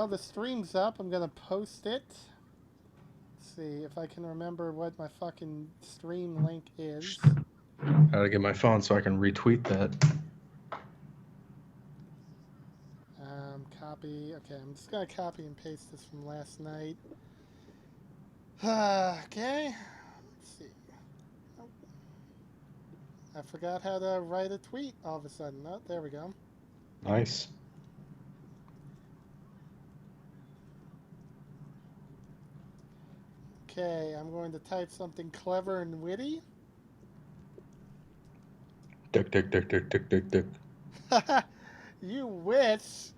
Well, the stream's up. I'm gonna post it. Let's see if I can remember what my fucking stream link is. I gotta get my phone so I can retweet that. Copy. Okay, I'm just gonna copy and paste this from last night. Okay. Let's see. Oh, I forgot how to write a tweet all of a sudden. Oh, there we go. Nice. Okay, I'm going to type something clever and witty. Dick, dick, dick, dick, dick, dick, dick. You wish.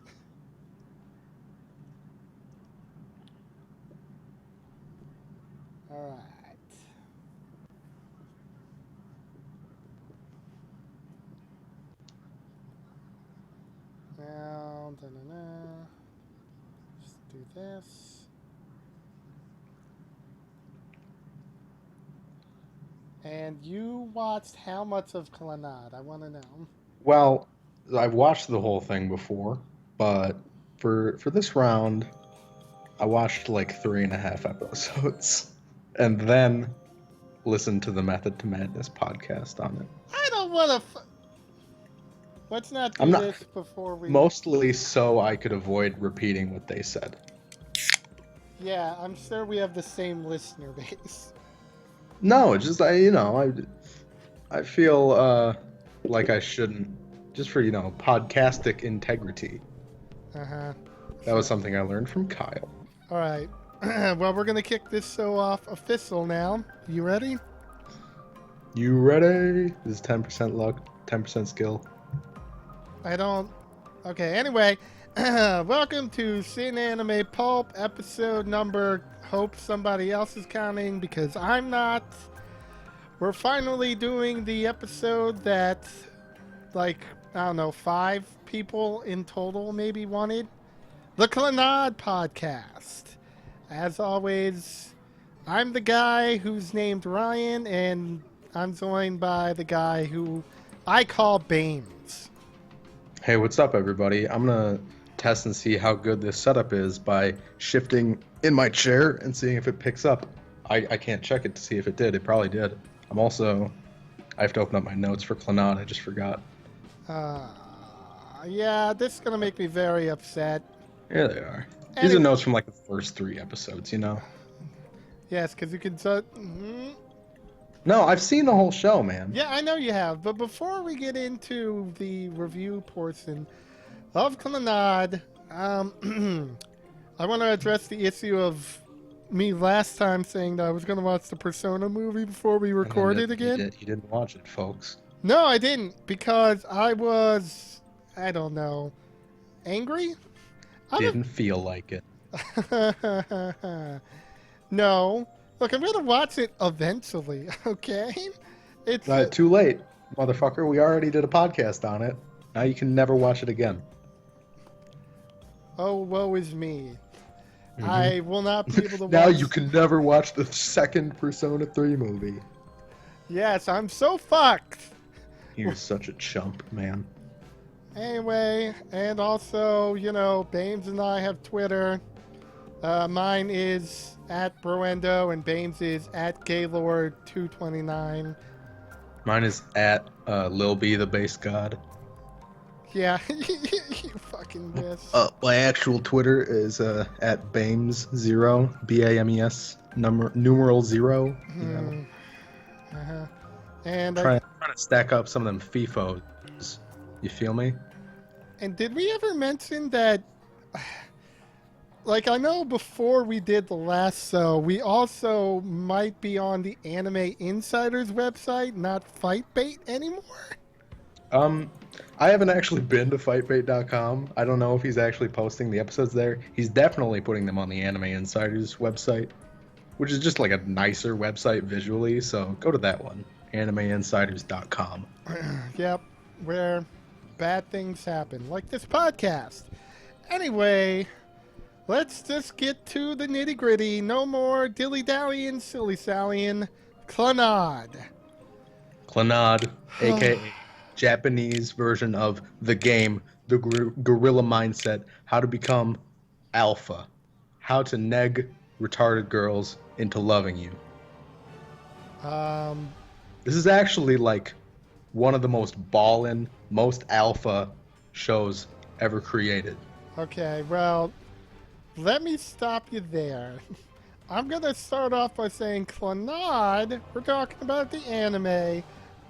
All right. Now, just do this. And you watched how much of Clannad? I want to know. Well, I've watched the whole thing before, but for this round, I watched like 3.5 episodes, and then listened to the Method to Madness podcast on it. I don't want to. Let's not do this before we. Mostly so I could avoid repeating what they said. Yeah, I'm sure we have the same listener base. No, just I feel like I shouldn't, just for podcastic integrity. That was something I learned from Kyle. All right. Well, we're gonna kick this show off official now. You ready? You ready? This is 10% luck, 10% skill. I don't. Okay. Anyway, welcome to Sin Anime Pulp episode number. Hope somebody else is counting because I'm not. We're finally doing the episode that, like, I don't know, 5 people in total maybe wanted. The Clannad podcast. As always, I'm the guy who's named Ryan, and I'm joined by the guy who I call Baines. Hey, what's up, everybody? I'm gonna test and see how good this setup is by shifting in my chair and seeing if it picks up. I can't check it to see if it did. It probably did. I have to open up my notes for Clannad. I just forgot. Yeah, this is gonna make me very upset. Here they are. These are notes from like the first 3 episodes, Yes, because you can. No, I've seen the whole show, man. Yeah, I know you have. But before we get into the review portion of Clannad, I want to address the issue of me last time saying that I was going to watch the Persona movie before we recorded again. You didn't watch it, folks. No, I didn't, because I was, I don't know, angry? Didn't feel like it. No. Look, I'm going to watch it eventually, okay? It's too late, motherfucker. We already did a podcast on it. Now you can never watch it again. Oh, woe is me. Mm-hmm. I will not be able to watch... Now you can never watch the second Persona 3 movie. Yes, I'm so fucked. You're such a chump, man. Anyway, and also, Baines and I have Twitter. Mine is @Broendo, and Baines is @Gaylord229. Mine is Lil B, the base god. Yeah, you fucking miss. My actual Twitter is @Bames0, BAMES, numeral 0. And trying to stack up some of them FIFOs. You feel me? And did we ever mention that, like, I know before we did the last show, we also might be on the Anime Insider's website, not FightBait anymore? I haven't actually been to FightBait.com. I don't know if he's actually posting the episodes there. He's definitely putting them on the Anime Insider's website, which is just like a nicer website visually, so go to that one, AnimeInsiders.com. Yep, where bad things happen, like this podcast. Anyway, let's just get to the nitty-gritty. No more dilly-dallying, silly-sallying. Clannad. Clannad, a.k.a. Japanese version of the game, the Guerrilla Mindset, how to become Alpha. How to neg retarded girls into loving you. Um, This is actually like one of the most ballin', most alpha shows ever created. okay, well, let me stop you there. I'm going to start off by saying Clannad, we're talking about the anime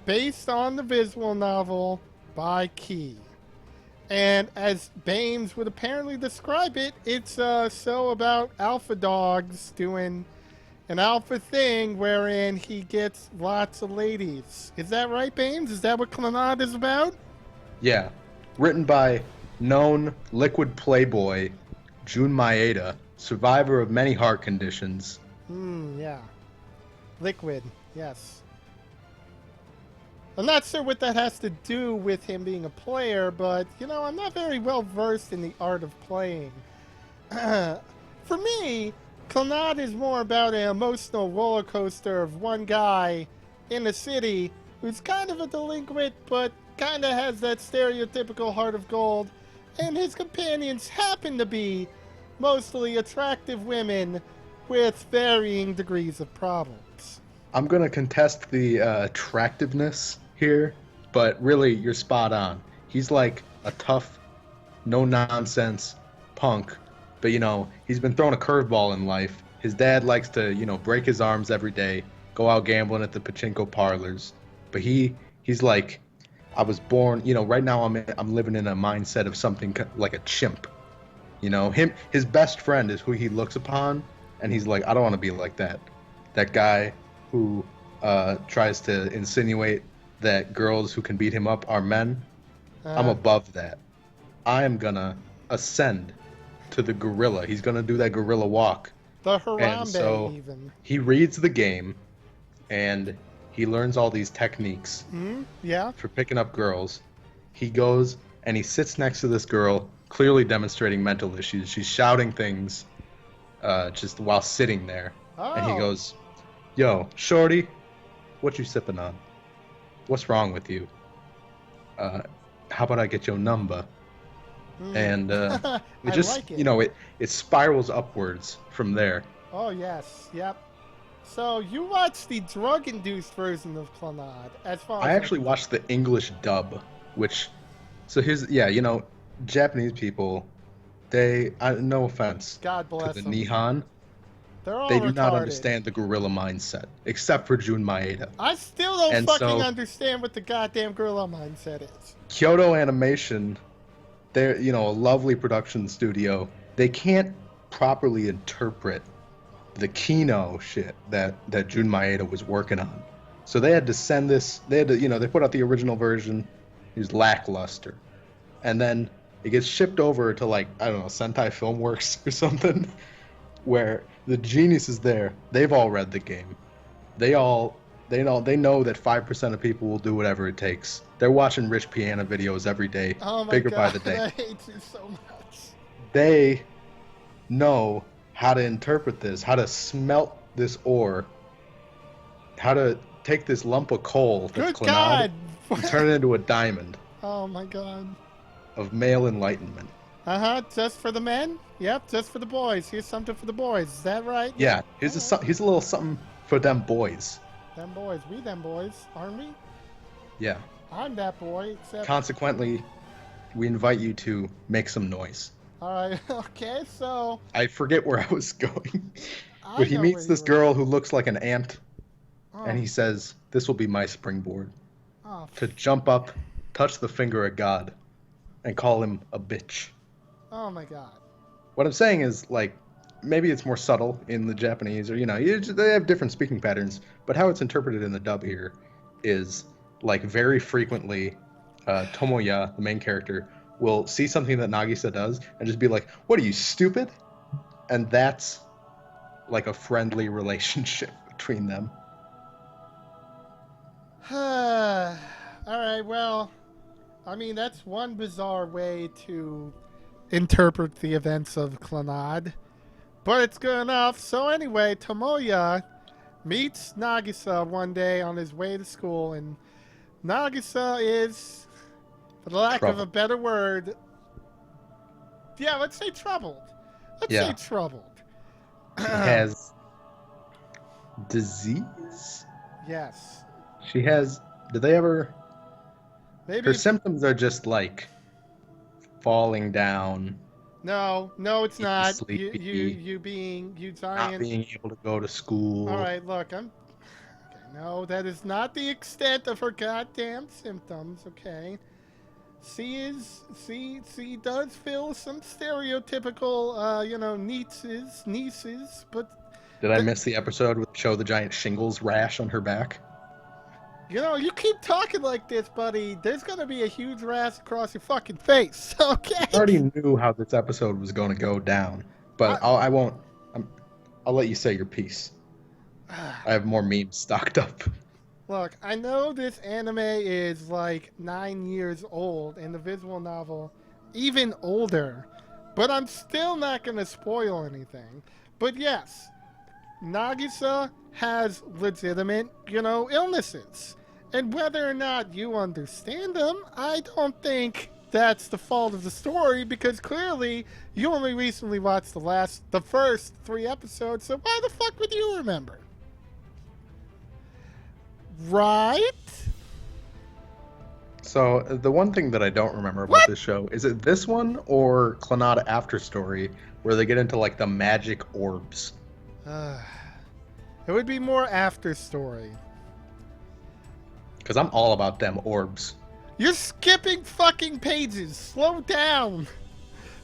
based on the visual novel by Key. And as Baines would apparently describe it, it's a show about alpha dogs doing an alpha thing wherein he gets lots of ladies. Is that right, Baines? Is that what Clannad is about? Yeah. Written by known liquid playboy Jun Maeda, survivor of many heart conditions. Yeah. Liquid, yes. I'm not sure what that has to do with him being a player, but, I'm not very well versed in the art of playing. For me, Clannad is more about an emotional roller coaster of one guy in a city who's kind of a delinquent, but kind of has that stereotypical heart of gold, and his companions happen to be mostly attractive women with varying degrees of problems. I'm going to contest the attractiveness here, but really, you're spot on. He's like a tough, no-nonsense punk, but, he's been thrown a curveball in life. His dad likes to, break his arms every day, go out gambling at the pachinko parlors. But he's like, I was born, right now I'm living in a mindset of something like a chimp. His best friend is who he looks upon, and he's like, I don't want to be like that. That guy who tries to insinuate that girls who can beat him up are men. I'm above that. I am gonna ascend to the gorilla. He's gonna do that gorilla walk. The Harambe, And so even. he reads the game, and he learns all these techniques Yeah. for picking up girls. He goes and he sits next to this girl, clearly demonstrating mental issues. She's shouting things just while sitting there. Oh. And he goes, yo, shorty, what you sipping on? What's wrong with you? How about I get your number? And it just, like it. It spirals upwards from there. Oh, yes. Yep. So, you watched the drug-induced version of Clannad, as far as... I actually watched the English dub, which... So here's... Yeah, Japanese people, no offense God bless to the them. Nihon, They're all they do retarded. not understand the gorilla mindset, except for Jun Maeda. I still don't And fucking so- understand what the goddamn gorilla mindset is. Kyoto Animation, they're, a lovely production studio. They can't properly interpret the Kino shit that Jun Maeda was working on. So they had to send this, they put out the original version. It was lackluster. And then it gets shipped over to, like, I don't know, Sentai Filmworks or something, where the genius is there. They've all read the game. They know that 5% of people will do whatever it takes. They're watching Rich Piana videos every day, Oh my bigger god, by the day. I hate you so much. They know how to interpret this, how to smelt this ore, how to take this lump of coal that's Good Clannad God! and turn it into a diamond Oh my god. of male enlightenment. Just for the men? Yep, just for the boys. Here's something for the boys. Is that right? Yeah, here's a little something for them boys. Them boys. We them boys, aren't we? Yeah. I'm that boy, except... Consequently, we invite you to make some noise. Alright, okay, so... I forget where I was going. I But he know meets where this you were. girl who looks like an ant, Oh, and he says, this will be my springboard oh, to jump up, touch the finger of God, and call him a bitch. oh my god. What I'm saying is, like, maybe it's more subtle in the Japanese, or, they have different speaking patterns, but how it's interpreted in the dub here is, like, very frequently, Tomoya, the main character, will see something that Nagisa does and just be like, what are you, stupid? And that's, like, a friendly relationship between them. Alright, well, I mean, that's one bizarre way to interpret the events of Clannad, but it's good enough. So anyway, Tomoya meets Nagisa one day on his way to school, and Nagisa is, for the lack of a better word, yeah, let's say troubled. Let's say Yeah. troubled. She has disease. Yes. She has. Did they ever? Maybe Her it's, symptoms are just like falling down, no, it's being not. sleepy, You not giant. being able to go to All school. right, look, I'm. Okay, no, that is not the extent of her goddamn symptoms. Okay. She does fill some stereotypical, nieces, but Did I miss the episode with show the giant shingles rash on her back? you keep talking like this, buddy. There's gonna be a huge rash across your fucking face. Okay. I already knew how this episode was going to go down, but I won't. I'll let you say your piece. I have more memes stocked up. Look, I know this anime is like 9 years old, and the visual novel even older, but I'm still not gonna spoil anything. But yes, Nagisa has legitimate, illnesses. And whether or not you understand them, I don't think that's the fault of the story, because clearly you only recently watched the first 3 episodes, so why the fuck would you remember? Right? So the one thing that I don't remember about this show is it this one or Clannad After Story, where they get into like the magic orbs. It would be more after story. Because I'm all about them orbs. You're skipping fucking pages. Slow down.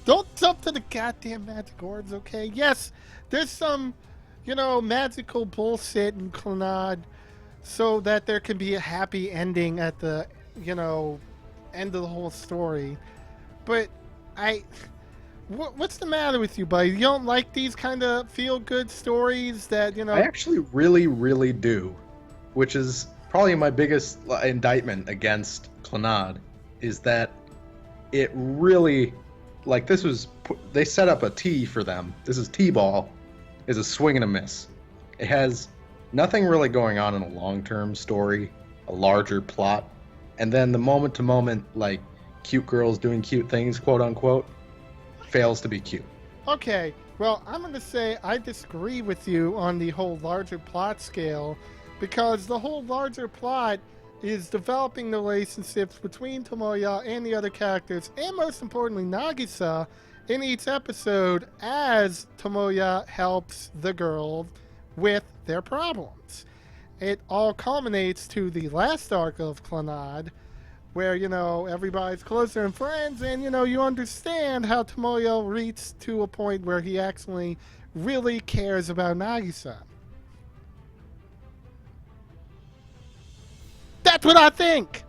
Don't jump to the goddamn magic orbs, okay? Yes, there's some, magical bullshit in Clannad so that there can be a happy ending at the, end of the whole story. But what's the matter with you, buddy? You don't like these kind of feel-good stories that, I actually really, really do. Which is probably my biggest indictment against Clannad, is that it really, like, they set up a T for them. This is T-ball, is a swing and a miss. It has nothing really going on in a long-term story, a larger plot, and then the moment-to-moment, like, cute girls doing cute things, quote-unquote, fails to be cute. Okay, well, I'm going to say I disagree with you on the whole larger plot scale, because the whole larger plot is developing the relationships between Tomoya and the other characters, and most importantly, Nagisa, in each episode as Tomoya helps the girl with their problems. It all culminates to the last arc of Clannad, where, everybody's closer and friends, and, you understand how Tomoya reached to a point where he actually really cares about Nagisa. That's what I think!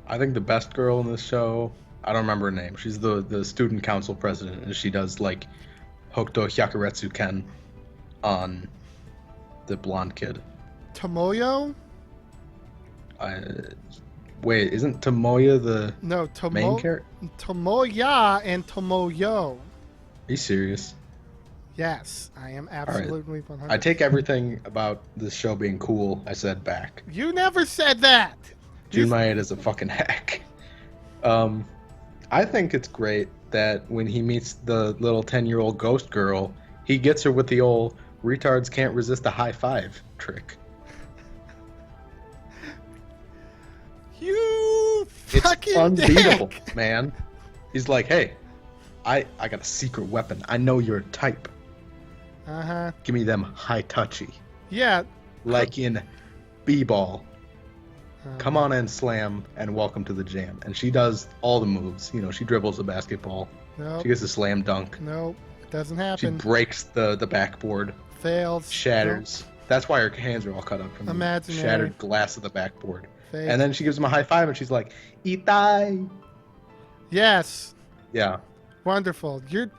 I think the best girl in this show, I don't remember her name. She's the student council president, and she does, like, Hokuto Hyakuretsu Ken on the blonde kid. Tomoyo? Wait, isn't Tomoya the main character? Tomoya and Tomoyo. Are you serious? Yes, I am absolutely 100%. I take everything about this show being cool I said back. You never said that! Junmai is a fucking hack. I think it's great that when he meets the little 10-year-old ghost girl, he gets her with the old retards can't resist a high five trick. You It's fucking unbeatable, dick. man. He's like, hey, I got a secret weapon. I know your type. Uh-huh. Give me them high touchy. Yeah. Like in B-ball. Come on and slam and welcome to the jam. And she does all the moves. She dribbles the basketball. Nope. She gets a slam dunk. Nope. It doesn't She happen. breaks the backboard. Fails. Shatters. That's why her hands are all cut up from Imaginary. the shattered glass of the backboard. Fake. And then she gives him a high five and she's like, Itai. Yes. Yeah. Wonderful. You're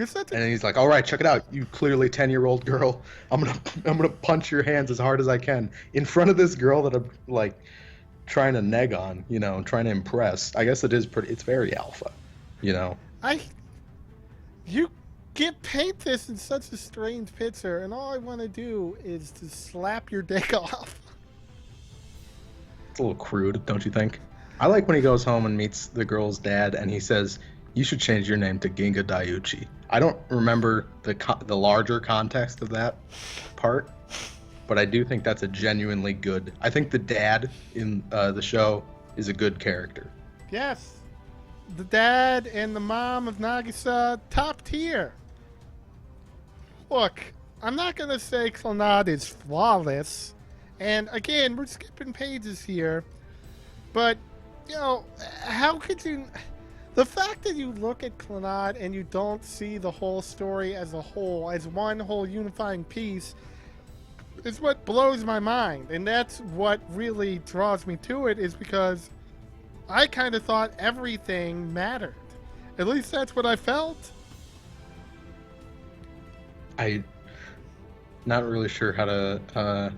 such a... And he's like, all right, check it out. You clearly 10-year-old girl. I'm gonna punch your hands as hard as I can in front of this girl that I'm like trying to neg on, trying to impress. I guess it's very alpha, You paint this in such a strange picture, and all I want to do is to slap your dick off. It's a little crude, don't you think? I like when he goes home and meets the girl's dad and he says, You should change your name to Ginga Daiuchi. I don't remember the larger context of that part, but I do think that's a genuinely good. I think the dad in the show is a good character. Yes. The dad and the mom of Nagisa, top tier. Look, I'm not going to say Clannad is flawless. And again, we're skipping pages here. But, you know, how could you... The fact that you look at Clannad and you don't see the whole story as a whole, as one whole unifying piece, is what blows my mind. And that's what really draws me to it, is because I kind of thought everything mattered. At least that's what I felt. I not really sure how to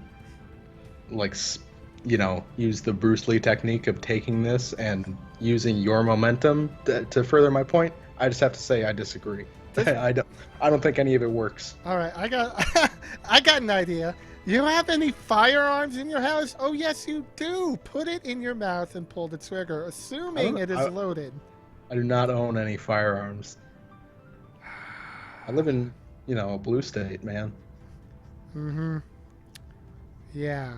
use the Bruce Lee technique of taking this and using your momentum to further my point. I just have to say I disagree. I don't think any of it works. All right, I got I got an idea. You have any firearms in your house? Oh yes, you do. Put it in your mouth and pull the trigger, assuming it is loaded. I do not own any firearms. I live in, a blue state, man. Mm-hmm. Yeah.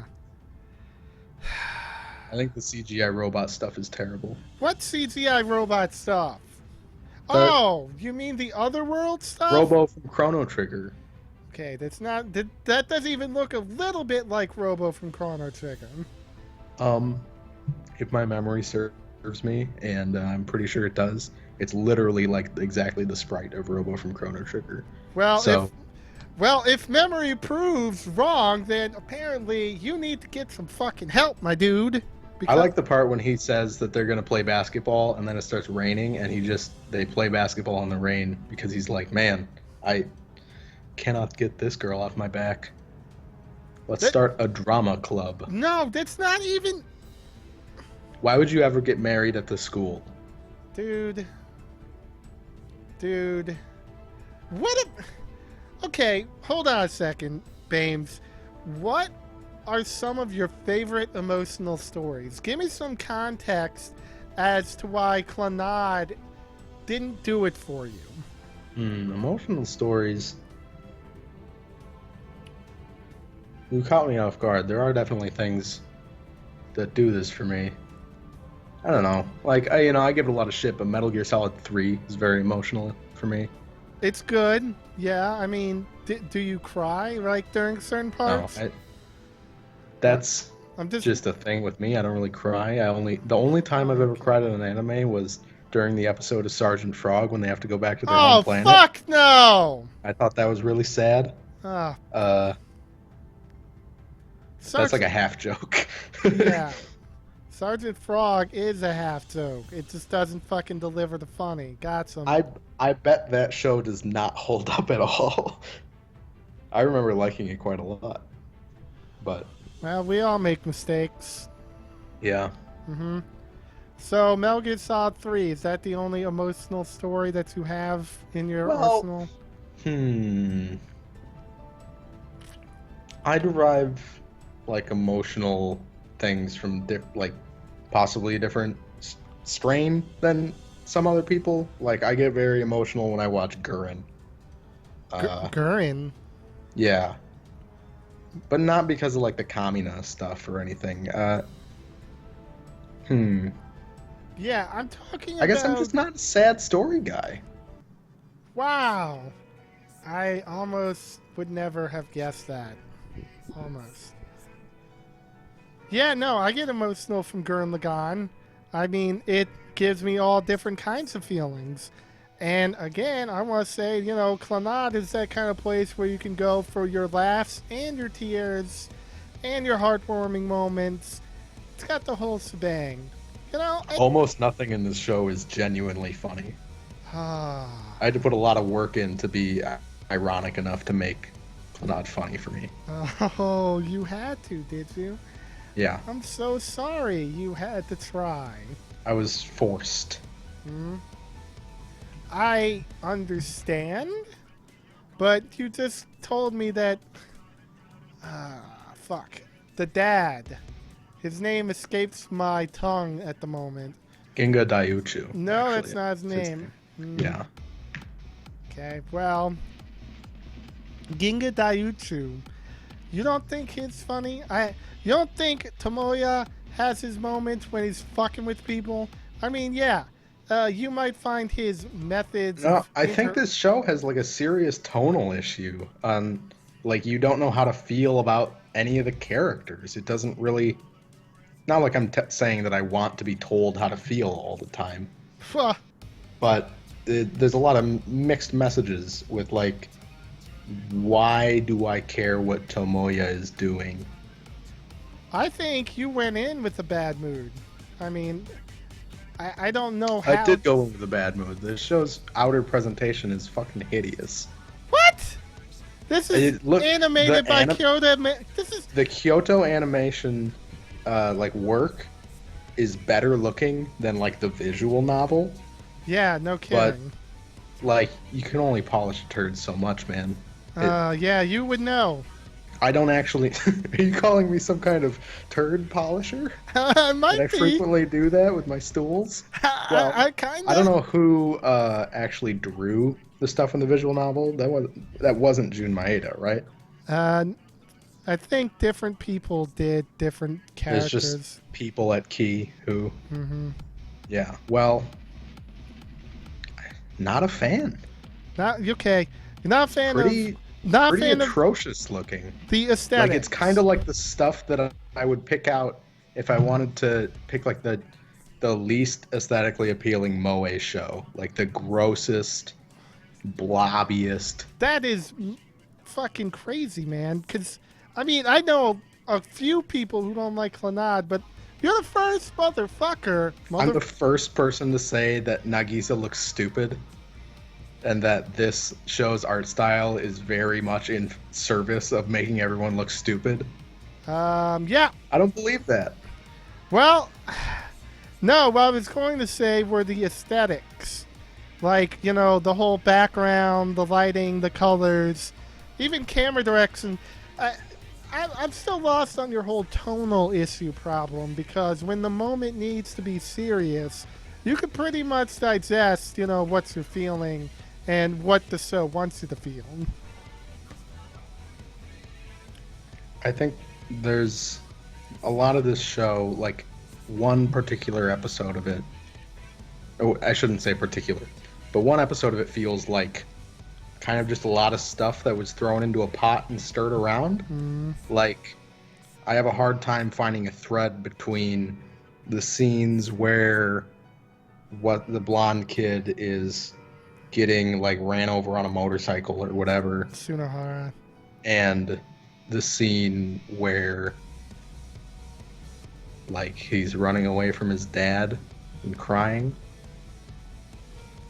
I think the CGI robot stuff is terrible. What CGI robot stuff? Oh, you mean the Otherworld stuff? Robo from Chrono Trigger. Okay, that's not... That doesn't even look a little bit like Robo from Chrono Trigger. If my memory serves me, and I'm pretty sure it does, it's literally like exactly the sprite of Robo from Chrono Trigger. Well, if memory proves wrong, then apparently you need to get some fucking help, my dude. I like the part when he says that they're going to play basketball, and then it starts raining, and they play basketball in the rain, because he's like, man, I cannot get this girl off my back. Let's start a drama club. No, that's not even... Why would you ever get married at the school? Dude. What a... Okay, hold on a second, Bames. What are some of your favorite emotional stories? Give me some context as to why Clannad didn't do it for you. Emotional stories. You caught me off guard. There are definitely things that do this for me. I don't know. Like, I give it a lot of shit, but Metal Gear Solid 3 is very emotional for me. It's good. Yeah, I mean, do you cry, like, during certain parts? No, that's just a thing with me. I don't really cry. The only time I've ever cried in an anime was during the episode of Sergeant Frog when they have to go back to their home planet. Oh, fuck no! I thought that was really sad. That's like a half joke. Yeah. Sergeant Frog is a half joke. It just doesn't fucking deliver the funny. Got some. I bet that show does not hold up at all. I remember liking it quite a lot. But... Well, we all make mistakes. Yeah. Mm-hmm. So, Metal Gear Solid 3, is that the only emotional story that you have in your arsenal? I derive, like, emotional things from, possibly a different strain than some other people. Like, I get very emotional when I watch Gurren. Gurren? Yeah. But not because of, like, the Kamina stuff or anything. Yeah, I'm talking about... I guess I'm just not a sad story guy. Wow. I almost would never have guessed that. Almost. Yeah, no, I get emotional from Gurren Lagann. I mean, it gives me all different kinds of feelings. And again, I want to say, Clannad is that kind of place where you can go for your laughs and your tears and your heartwarming moments. It's got the whole shebang. Almost nothing in this show is genuinely funny. I had to put a lot of work in to be ironic enough to make Clannad funny for me. Oh, you had to, did you? Yeah. I'm so sorry you had to try. I was forced. I understand, but you just told me that... fuck. The dad. His name escapes my tongue at the moment. Ginga Daiuchu. No, that's not his name. Yeah. Okay, well, Ginga Daiuchu. You don't think he's funny? You don't think Tomoya has his moments when he's fucking with people? I mean, yeah. You might find his methods No, of I think this show has like a serious tonal issue on like you don't know how to feel about any of the characters. It doesn't really not like I'm saying that I want to be told how to feel all the time, but there's a lot of mixed messages with like why do I care what Tomoya is doing? I think you went in with a bad mood. I mean, I don't know how. I did go in with a bad mood. This show's outer presentation is fucking hideous. What? This is animated by Kyoto. This is the Kyoto animation, like work, is better looking than like the visual novel. Yeah, no kidding. But like you can only polish a turd so much, man. Yeah, you would know. I don't actually. Are you calling me some kind of turd polisher? I might be. I frequently do that with my stools. Well, I kind of. I don't know who actually drew the stuff in the visual novel. That wasn't Jun Maeda, right? I think different people did different characters. There's just people at Key who. Mm-hmm. Yeah. Well, not a fan. Not okay. You're not a fan pretty, of. Not pretty fan atrocious looking. The aesthetic. Like it's kind of like the stuff that I would pick out if I wanted to pick like the least aesthetically appealing moe show, like the grossest, blobbiest. That is fucking crazy, man. Because I mean, I know a few people who don't like Clannad, but you're the first motherfucker. I'm the first person to say that Nagisa looks stupid. And that this show's art style is very much in service of making everyone look stupid. Yeah. I don't believe that. Well, no, what I was going to say were the aesthetics. Like, you know, the whole background, the lighting, the colors, even camera direction. I'm still lost on your whole tonal issue problem because when the moment needs to be serious, you can pretty much digest, you know, what you're feeling and what the show wants you to feel. I think there's a lot of this show, like one particular episode of it. Oh, I shouldn't say particular, but one episode of it feels like kind of just a lot of stuff that was thrown into a pot and stirred around. Like, I have a hard time finding a thread between the scenes where what the blonde kid is getting like ran over on a motorcycle or whatever, Tsunohara, and the scene where like he's running away from his dad and crying.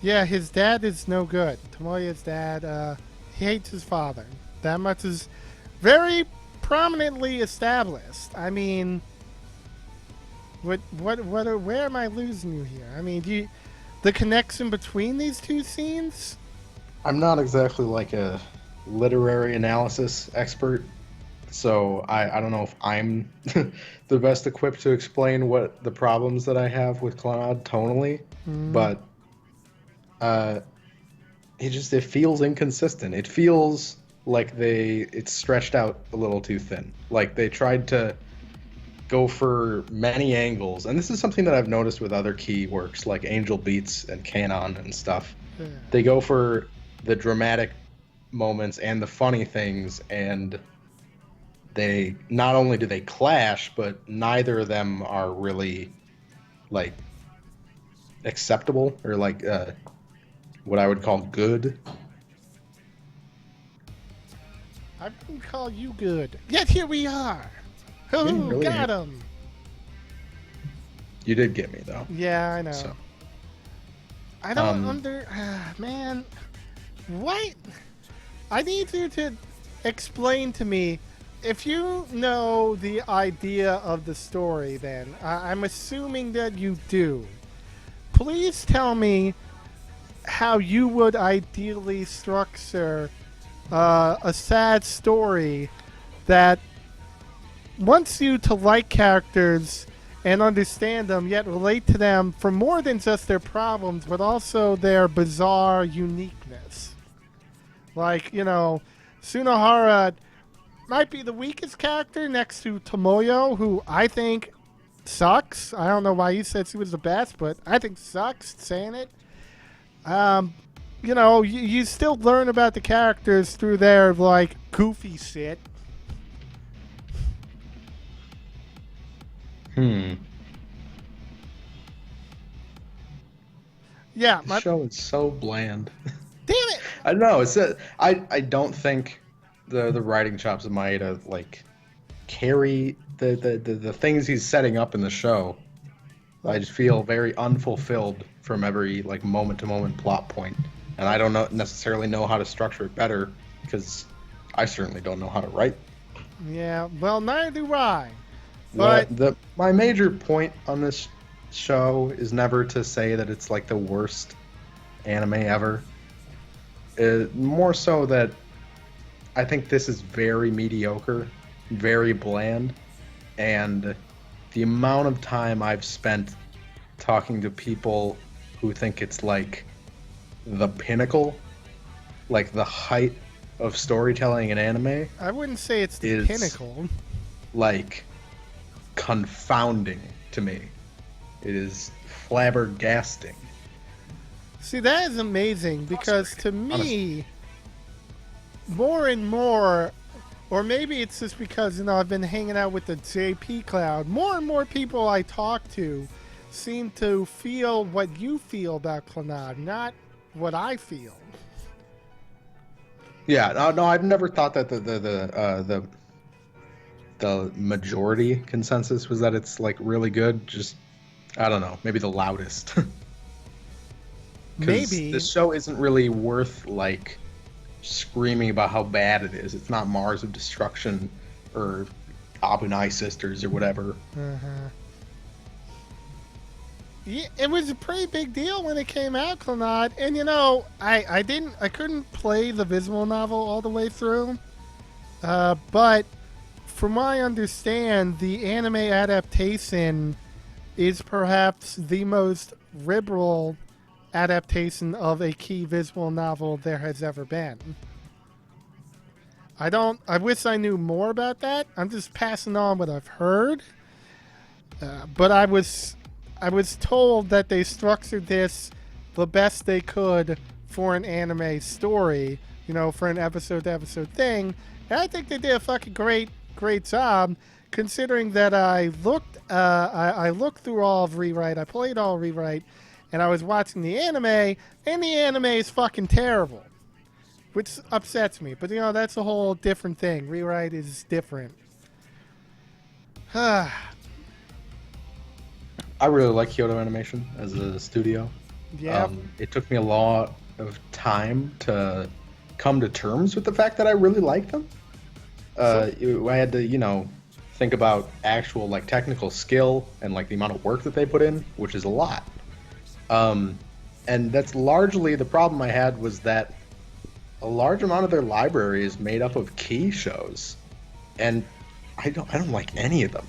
Yeah, his dad is no good. Tomoya's dad, he hates his father. That much is very prominently established. I mean, where am I losing you here? I mean, the connection between these two scenes? I'm not exactly like a literary analysis expert, so I don't know if I'm the best equipped to explain what the problems that I have with Clannad tonally, but it feels inconsistent. It feels like it's stretched out a little too thin. Like they tried to go for many angles, and this is something that I've noticed with other key works like Angel Beats and Canon and stuff. They go for the dramatic moments and the funny things, and they not only do they clash, but neither of them are really like acceptable or like what I would call good. I wouldn't call you good. Yet here we are. Who really got him? You did get me though. Yeah, I know. So. I don't man. What? I need you to explain to me. If you know the idea of the story, then I'm assuming that you do. Please tell me how you would ideally structure a sad story that wants you to like characters and understand them, yet relate to them for more than just their problems, but also their bizarre uniqueness. Like, Sunohara might be the weakest character next to Tomoyo, who I think sucks. I don't know why you said she was the best, but I think sucks saying it. Um, you still learn about the characters through their, like, goofy shit. Yeah, The show is so bland. Damn it! I know. I don't think the writing chops of Maeda like carry the things he's setting up in the show. I just feel very unfulfilled from every like moment to moment plot point, and I don't necessarily know how to structure it better because I certainly don't know how to write. Yeah, well, neither do I. But my major point on this show is never to say that it's like the worst anime ever. More so that I think this is very mediocre, very bland, and the amount of time I've spent talking to people who think it's like the pinnacle, like the height of storytelling in anime, I wouldn't say it's the pinnacle. Like confounding to me. It is flabbergasting. See, that is amazing because to me, more and more, or maybe it's just because, I've been hanging out with the JP cloud, more and more people I talk to seem to feel what you feel about Clannad, not what I feel. Yeah, no, I've never thought that the majority consensus was that it's like really good. Just, I don't know, maybe the loudest. Maybe this show isn't really worth like screaming about how bad it is. It's not Mars of Destruction or Abunai Sisters or whatever. Yeah, it was a pretty big deal when it came out, Clannad. And I couldn't play the visual novel all the way through. But from what I understand, the anime adaptation is perhaps the most liberal adaptation of a key visual novel there has ever been. I wish I knew more about that. I'm just passing on what I've heard. But I was told that they structured this the best they could for an anime story, for an episode to episode thing. And I think they did a fucking great job, considering that I looked through all of Rewrite, I played all of Rewrite, and I was watching the anime, and the anime is fucking terrible, which upsets me. But that's a whole different thing. Rewrite is different. I really like Kyoto Animation as a studio. Yeah. It took me a lot of time to come to terms with the fact that I really like them. I had to, think about actual like technical skill and like the amount of work that they put in, which is a lot. And that's largely the problem I had, was that a large amount of their library is made up of key shows, and I don't like any of them.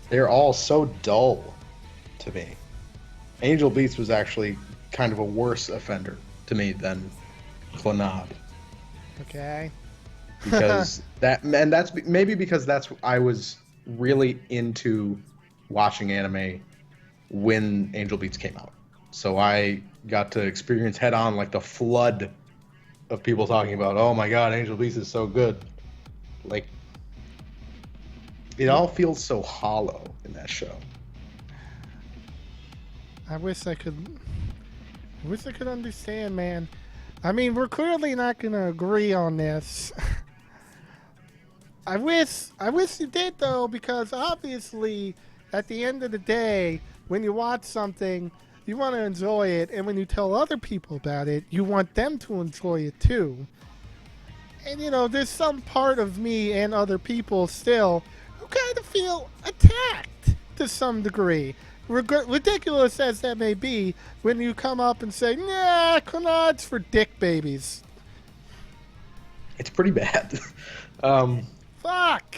They're all so dull to me. Angel Beats was actually kind of a worse offender to me than Clannad. Okay. Because that's maybe because I was really into watching anime when Angel Beats came out. So I got to experience head on like the flood of people talking about, oh my god, Angel Beats is so good. Like, it all feels so hollow in that show. I wish I could understand, man. I mean, we're clearly not gonna agree on this. I wish you did, though, because obviously, at the end of the day, when you watch something, you want to enjoy it, and when you tell other people about it, you want them to enjoy it too. And there's some part of me and other people still who kind of feel attacked to some degree. Ridiculous as that may be, when you come up and say, nah, Clannad's for dick babies. It's pretty bad. Fuck!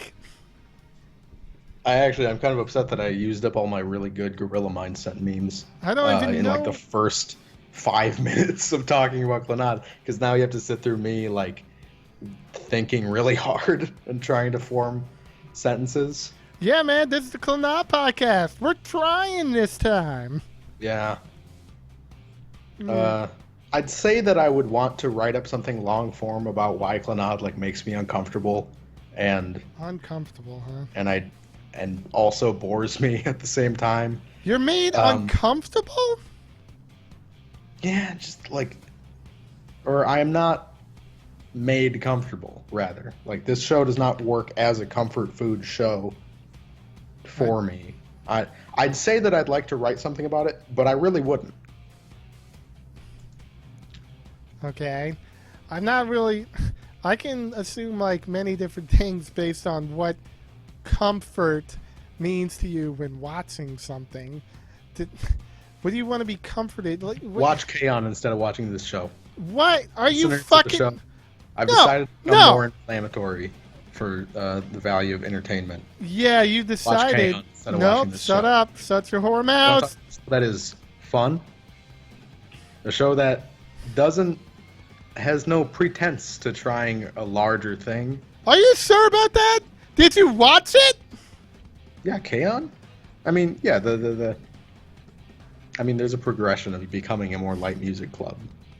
I'm kind of upset that I used up all my really good Gorilla Mindset memes. I don't even in know. like the first 5 minutes of talking about Clannad, because now you have to sit through me like thinking really hard and trying to form sentences. Yeah, man, this is the Clannad podcast. We're trying this time. Yeah. Mm, I'd say that I would want to write up something long form about why Clannad like makes me uncomfortable, and uncomfortable, huh? and also bores me at the same time. You're made uncomfortable? Yeah, just like, or I am not made comfortable. Rather, like this show does not work as a comfort food show for me. I'd say that I'd like to write something about it, but I really wouldn't. Okay. I'm not really... I can assume, like, many different things based on what comfort means to you when watching something. What do you want to be comforted? Like, Watch K-On! Instead of watching this show. What? Are you Listeners to the fucking... show, I've No, decided to become no. more inflammatory for the value of entertainment. Yeah, you decided... K-On! Instead of watching this shut show. up. Shut your whore mouth. That is fun. A show that has no pretense to trying a larger thing. Are you sure about that? Did you watch it? Yeah, K-On! I mean, yeah, I mean, there's a progression of becoming a more light music club.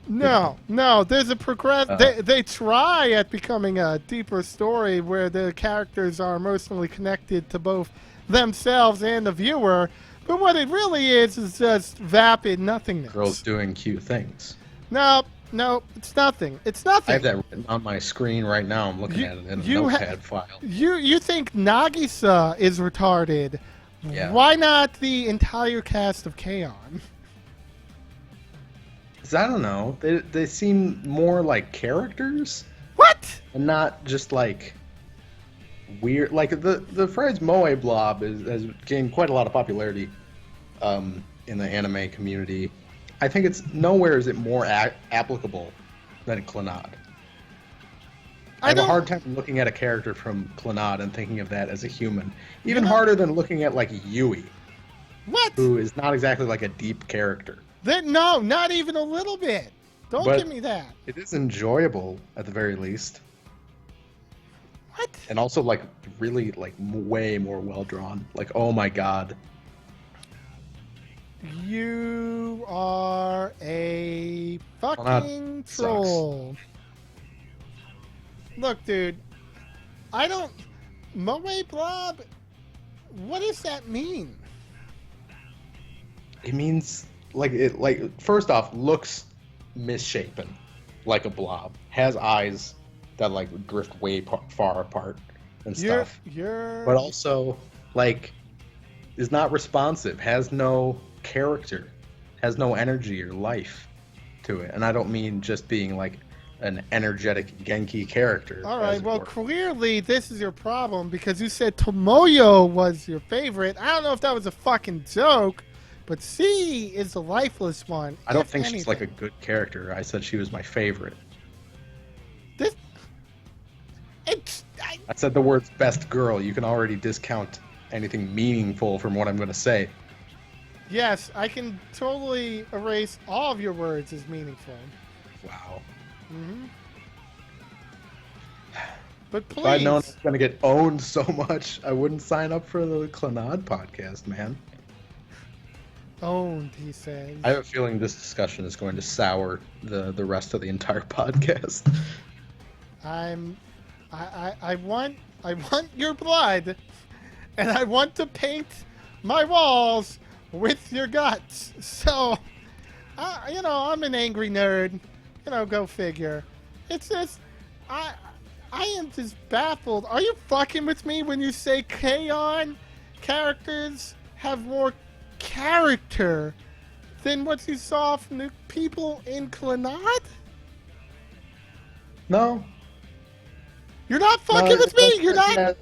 No, there's a progress. They try at becoming a deeper story where the characters are emotionally connected to both themselves and the viewer. But what it really is just vapid nothingness. Girls doing cute things. No, it's nothing. It's nothing. I have that written on my screen right now. I'm looking at it in a notepad file. You think Nagisa is retarded? Yeah. Why not the entire cast of K-On! 'Cause I don't know. They seem more like characters. What? And not just like weird. Like the phrase "moe blob" has gained quite a lot of popularity in the anime community. I think it's nowhere is it more applicable than Clannad. I have a hard time looking at a character from Clannad and thinking of that as a human. Even harder than looking at like Yui. What? Who is not exactly like a deep character. No, not even a little bit. Don't give me that. It is enjoyable at the very least. What? And also like really like way more well drawn. Like, oh my god. You are a fucking troll. Look, dude. I don't... Moe Blob? What does that mean? It means like first off looks misshapen, like a blob. Has eyes that like drift way far apart and stuff. But also like is not responsive. Has no character. Has no energy or life to it. And I don't mean just being like an energetic Genki character. All right, well, clearly this is your problem because you said Tomoyo was your favorite. I don't know if that was a fucking joke, but C is the lifeless one. I don't think she's like a good character. I said she was my favorite. I said the words best girl. You can already discount anything meaningful from what I'm going to say. Yes, I can totally erase all of your words as meaningful. Wow. Mm-hmm. But please. If I'd known I was going to get owned so much, I wouldn't sign up for the Clannad podcast, man. Owned, he says. I have a feeling this discussion is going to sour the rest of the entire podcast. I want your blood, and I want to paint my walls with your guts. So, I'm an angry nerd. Go figure. It's just, I am just baffled. Are you fucking with me when you say K-On! Characters have more character than what you saw from the people in Clannad? No. You're not fucking with me. You're not. Yeah,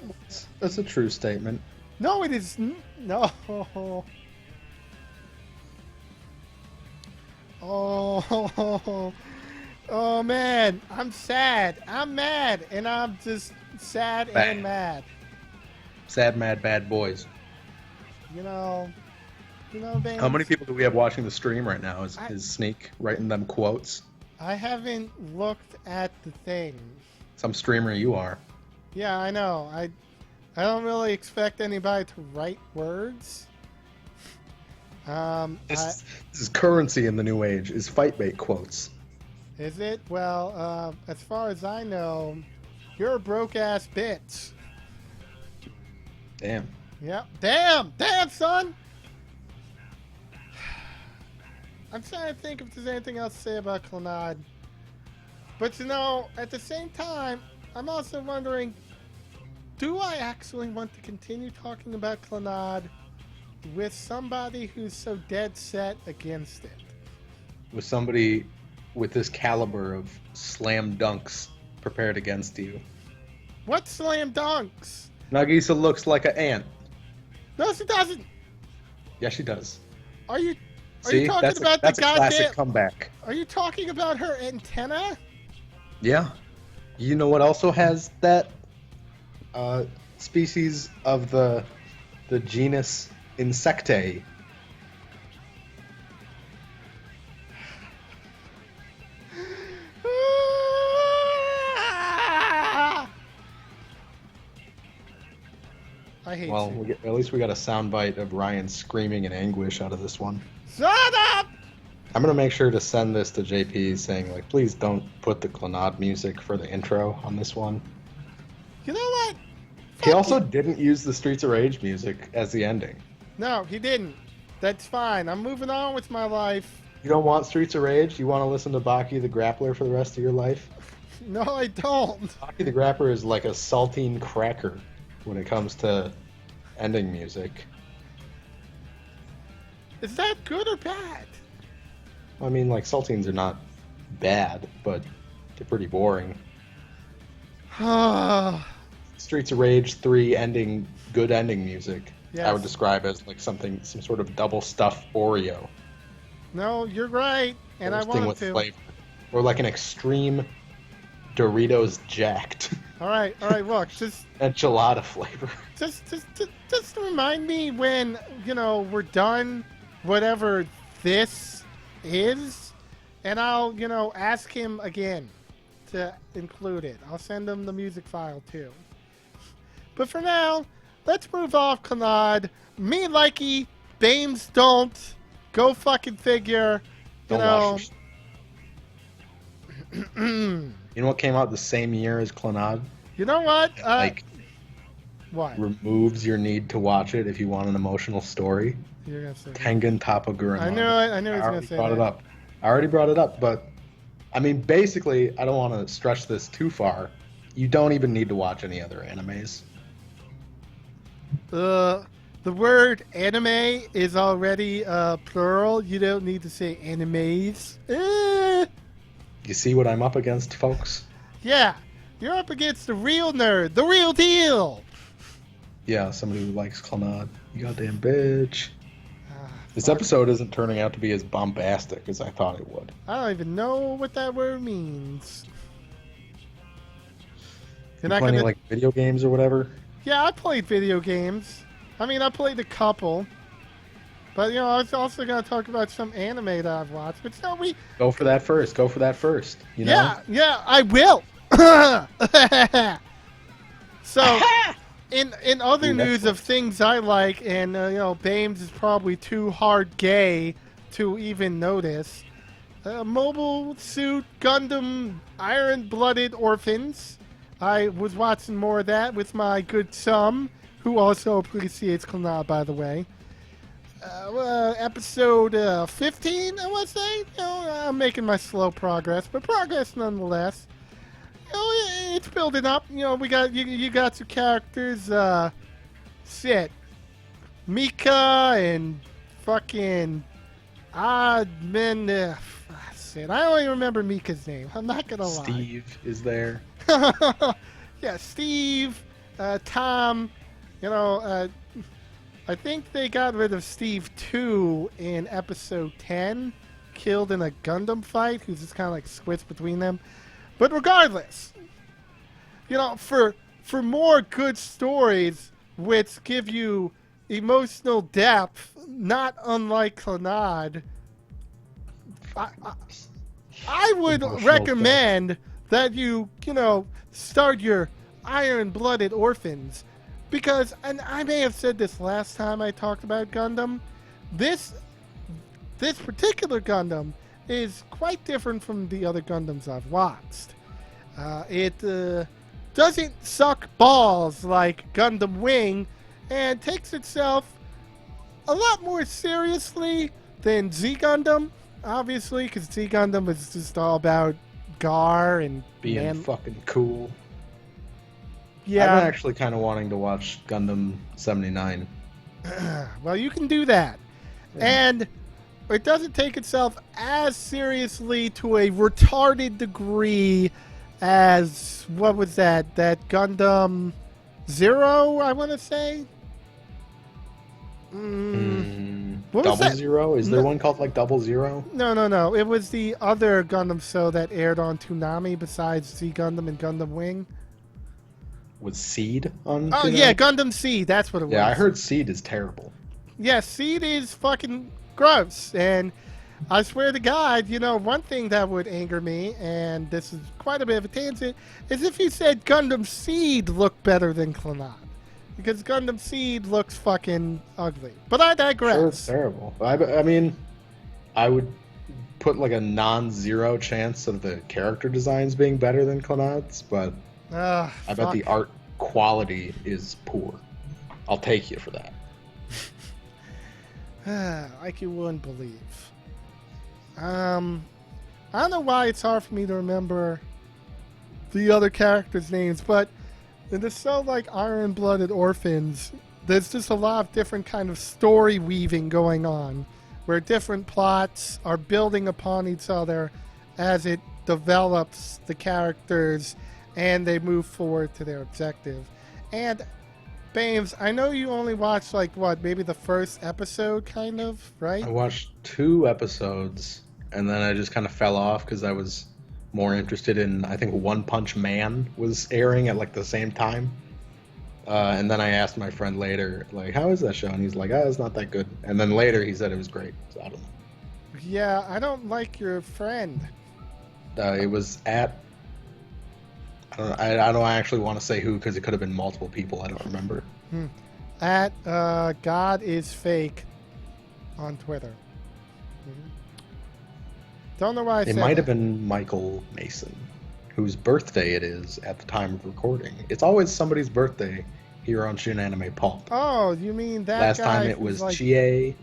that's a true statement. No, it is no. Oh man, I'm sad. I'm mad, and I'm just sad and mad. Sad Mad Bad Boys. You know, Baines, How many people do we have watching the stream right now? Is Sneak writing them quotes? I haven't looked at the things. Some streamer you are. Yeah, I know. I don't really expect anybody to write words. This is currency in the new age, is fight bait quotes. Is it? Well, as far as I know, you're a broke-ass bitch. Damn. Yep. Damn, son! I'm trying to think if there's anything else to say about Clannad. But at the same time, I'm also wondering, do I actually want to continue talking about Clannad with somebody who's so dead set against it? With somebody with this caliber of slam dunks prepared against you. What slam dunks? Nagisa looks like an ant. No, she doesn't. Yeah, she does. Are you See, talking that's about that's the a classic goddamn? comeback. Are you talking about her antenna? Yeah. You know what also has that species of the genus Insectae? I hate Well, you. at least we got a soundbite of Ryan screaming in anguish out of this one. Shut up! I'm gonna make sure to send this to JP saying, like, please don't put the Clannad music for the intro on this one. You know what? He Fuck also you. didn't use the Streets of Rage music as the ending. No, he didn't. That's fine. I'm moving on with my life. You don't want Streets of Rage? You want to listen to Baki the Grappler for the rest of your life? No, I don't. Baki the Grappler is like a saltine cracker when it comes to ending music. Is that good or bad? I mean, like, saltines are not bad, but they're pretty boring. Streets of Rage 3 good ending music, Yes. I would describe as like some sort of double stuffed Oreo. No, you're right, and I bursting want with to. flavor. Or like an extreme Doritos Jacked All right, look, just enchilada flavor. just remind me when, we're done, whatever this is, and I'll, ask him again to include it. I'll send him the music file too. But for now, let's move off Clannad. Me likey, Baines don't. Go fucking figure. Don't wash You know what came out the same year as Clannad? You know what? What? What? Removes your need to watch it if you want an emotional story. You're gonna say. Tengen Toppa I knew it. I knew he was gonna say that. I already brought it up, but I mean, basically, I don't want to stretch this too far. You don't even need to watch any other animes. The word anime is already plural. You don't need to say animes. You see what I'm up against, folks? Yeah, you're up against the real nerd, the real deal. Yeah, somebody who likes Clannad. You goddamn bitch. This Fuck. episode isn't turning out to be as bombastic as I thought it would. I don't even know what that word means. You play any, like, video games or whatever? Yeah, I played video games. I mean, I played a couple. But, I was also going to talk about some anime that I've watched. But, Go for that first. You know? Yeah, I will. So, in other news of things I like, and, Bames is probably too hard gay to even notice, Mobile Suit Gundam Iron-Blooded Orphans. I was watching more of that with my good chum, who also appreciates Clannad, by the way. Episode 15, I want to say. I'm making my slow progress, but progress nonetheless. It's building up. We got you got your characters. Mika and fucking Admin. Shit, I don't even remember Mika's name. I'm not gonna lie. Steve is there. Yeah, Steve, Tom. I think they got rid of Steve 2 in episode 10, killed in a Gundam fight, who's just kind of like switched between them. But regardless, for more good stories, which give you emotional depth, not unlike Clannad. I would recommend that you start your Iron-Blooded Orphans, because, and I may have said this last time I talked about Gundam, this particular Gundam is quite different from the other Gundams I've watched. It doesn't suck balls like Gundam Wing, and takes itself a lot more seriously than Z Gundam, obviously, because Z Gundam is just all about Gar and being fucking cool. Yeah. I'm actually kind of wanting to watch Gundam 79. Well, you can do that. Yeah. And it doesn't take itself as seriously to a retarded degree as, what was that? That Gundam Zero, I want to say? Double Zero? Is there one called like Double Zero? No. It was the other Gundam show that aired on Toonami besides Z Gundam and Gundam Wing. Was Seed on Oh, Toonami? yeah, Gundam Seed. That's what it was. Yeah, I heard Seed is terrible. Yeah, Seed is fucking gross. And I swear to God, one thing that would anger me, and this is quite a bit of a tangent, is if you said Gundam Seed looked better than Clannad. Because Gundam Seed looks fucking ugly. But I digress. Sure, it's terrible. I mean, I would put like a non-zero chance of the character designs being better than Clannad's, but I bet the art quality is poor. I'll take you for that. Like you wouldn't believe. I don't know why it's hard for me to remember the other characters' names, but in the show like Iron-Blooded Orphans, there's just a lot of different kind of story weaving going on, where different plots are building upon each other as it develops the characters and they move forward to their objective. And Bames, I know you only watched maybe the first episode, kind of, right? I watched 2 episodes and then I just kind of fell off because I was more interested in, I think One Punch Man was airing at like the same time. And then I asked my friend later, like, how is that show? And he's like, it's not that good. And then later he said it was great. So I don't know. Yeah, I don't like your friend. It was at, I don't actually want to say who because it could have been multiple people. I don't remember. At God is Fake on Twitter. Don't know why I said it might have been Michael Mason, whose birthday it is at the time of recording. It's always somebody's birthday here on Shin Anime Pulp. Oh, you mean that Last guy time it was like... Chie.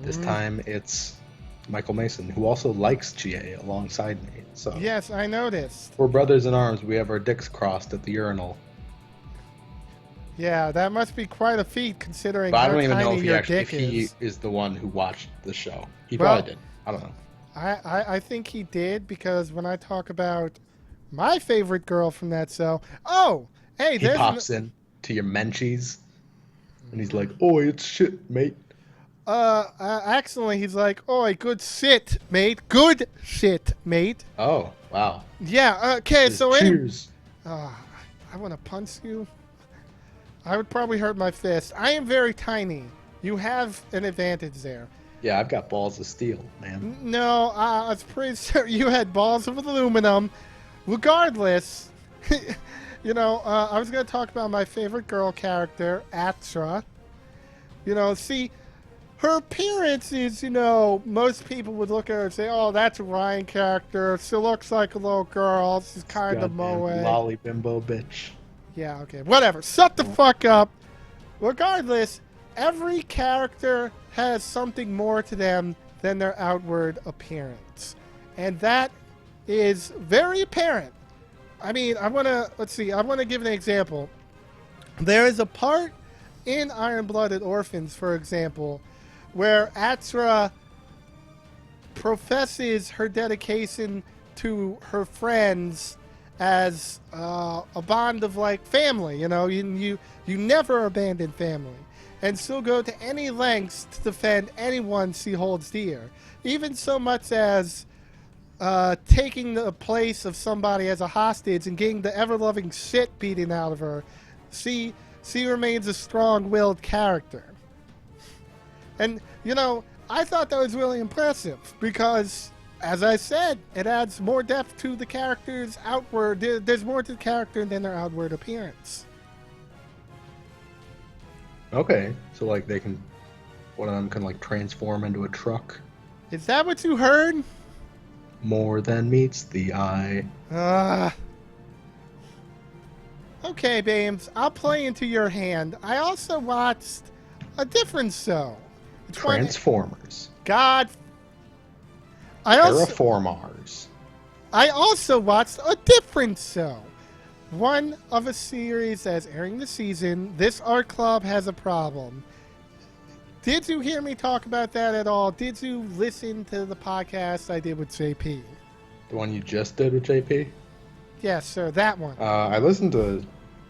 This time it's Michael Mason, who also likes Chie alongside me. So yes, I noticed. We're brothers in arms. We have our dicks crossed at the urinal. Yeah, that must be quite a feat considering but how I don't even tiny know if your if he is the one who watched the show. He probably did. I don't know. I think he did, because when I talk about my favorite girl from that show, he pops in to your menchies and he's like, "Oh, it's shit, mate." Accidentally he's like, "Oh, good shit, mate. Good shit, mate." Oh, wow. Yeah. Okay. So cheers. I want to punch you. I would probably hurt my fist. I am very tiny. You have an advantage there. Yeah, I've got balls of steel, man. No, I was pretty sure you had balls of aluminum. Regardless, I was going to talk about my favorite girl character, Atra. See, her appearance is, most people would look at her and say, "Oh, that's a Ryan character. She looks like a little girl. She's kind of moe." Lolly bimbo bitch. Yeah, okay. Whatever. Shut the fuck up. Regardless, every character has something more to them than their outward appearance. And that is very apparent. I mean, I want to give an example. There is a part in Iron-Blooded Orphans, for example, where Atra professes her dedication to her friends as a bond of like family. You never abandon family, and she'll go to any lengths to defend anyone she holds dear, even so much as taking the place of somebody as a hostage and getting the ever-loving shit beaten out of her C remains a strong-willed character. And, I thought that was really impressive because, as I said, it adds more depth to the character's outward. There's more to the character than their outward appearance. Okay, so like one of them can like transform into a truck. Is that what you heard? More than meets the eye. Okay, Bames, I'll play into your hand. I also watched a different show. Transformers. God. Terraformars. I also watched a different show. One of a series that's airing this season. This art club has a problem. Did you hear me talk about that at all? Did you listen to the podcast I did with JP? The one you just did with JP? Yes, sir, that one. I listened to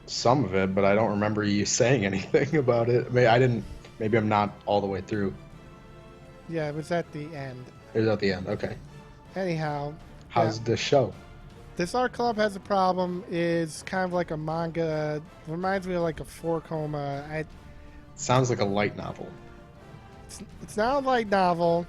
some of it, but I don't remember you saying anything about it. Maybe I'm not all the way through. Yeah, it was at the end. It was at the end, okay. Anyhow. How's the show? This art club has a problem. Is kind of like a manga. Reminds me of like a 4-koma. Sounds like a light novel. It's not a light novel,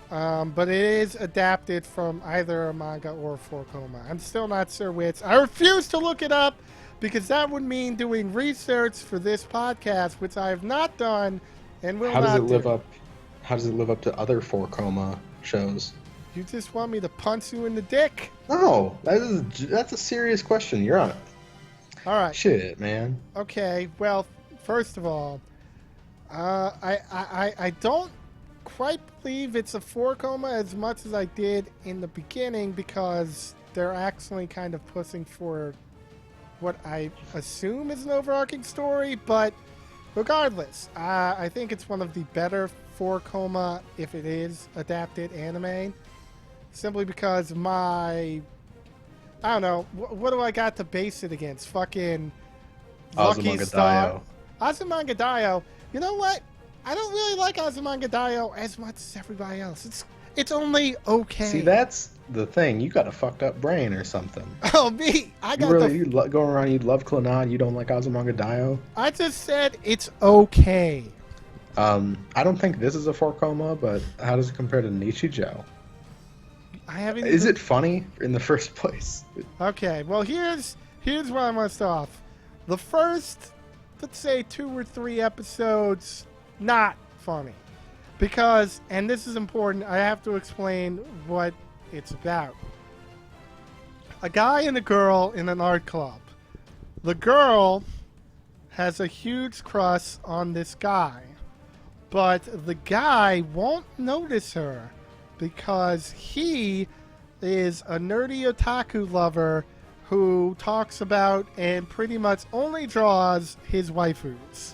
but it is adapted from either a manga or a 4-koma. I'm still not sure which. I refuse to look it up because that would mean doing research for this podcast, which I have not done and will not do. How does it live up to other 4-koma shows? You just want me to punch you in the dick? No, that's a serious question. You're on it. All right. Shit, man. Okay. Well, first of all, I don't quite believe it's a 4-koma as much as I did in the beginning because they're actually kind of pushing for what I assume is an overarching story. But regardless, I think it's one of the better 4-koma if it is adapted anime. Simply because I don't know, what do I got to base it against? Fucking Lucky Star. Azumanga Daioh. You know what? I don't really like Azumanga Daioh as much as everybody else. It's only okay. See, that's the thing. You got a fucked up brain or something. Oh, me? Going around, you love Clannad, you don't like Azumanga Daioh? I just said it's okay. I don't think this is a 4-koma, but how does it compare to Nichijou? Is it funny in the first place? Okay, well here's where I want to start off. The first, let's say 2 or 3 episodes, not funny. Because, and this is important, I have to explain what it's about. A guy and a girl in an art club. The girl has a huge crush on this guy. But the guy won't notice her because he is a nerdy otaku lover who talks about and pretty much only draws his waifus.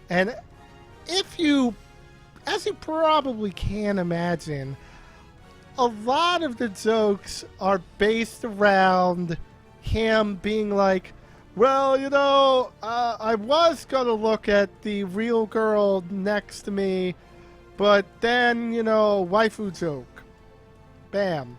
And as you probably can imagine, a lot of the jokes are based around him being like, well, I was going to look at the real girl next to me, but then, waifu joke. Bam.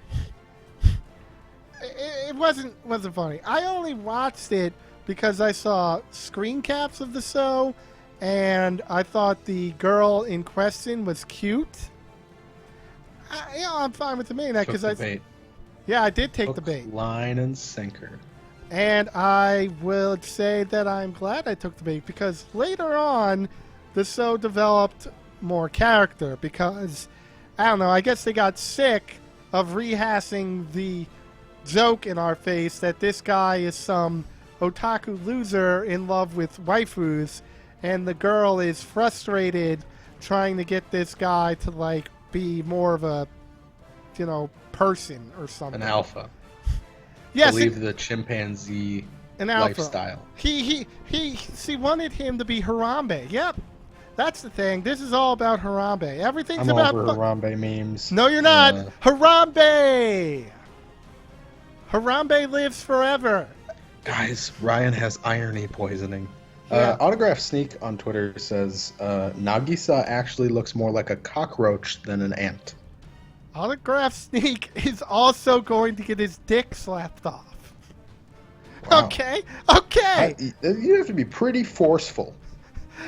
It wasn't funny. I only watched it because I saw screen caps of the show, and I thought the girl in question was cute. I'm fine with the main because I did take the bait. Line and sinker. And I would say that I'm glad I took the bait because later on, the show developed more character because, I don't know, I guess they got sick of rehashing the joke in our face that this guy is some otaku loser in love with waifus and the girl is frustrated trying to get this guy to, like, be more of a, person or something. An alpha. Yes, believe the chimpanzee lifestyle. He wanted him to be Harambe. Yep. That's the thing. This is all about Harambe. Everything's I'm about over Harambe memes. No, you're not. Harambe! Harambe lives forever. Guys, Ryan has irony poisoning. Yeah. Autograph Sneak on Twitter says, Nagisa actually looks more like a cockroach than an ant. Autograph Sneak is also going to get his dick slapped off. Wow. Okay, okay. You have to be pretty forceful.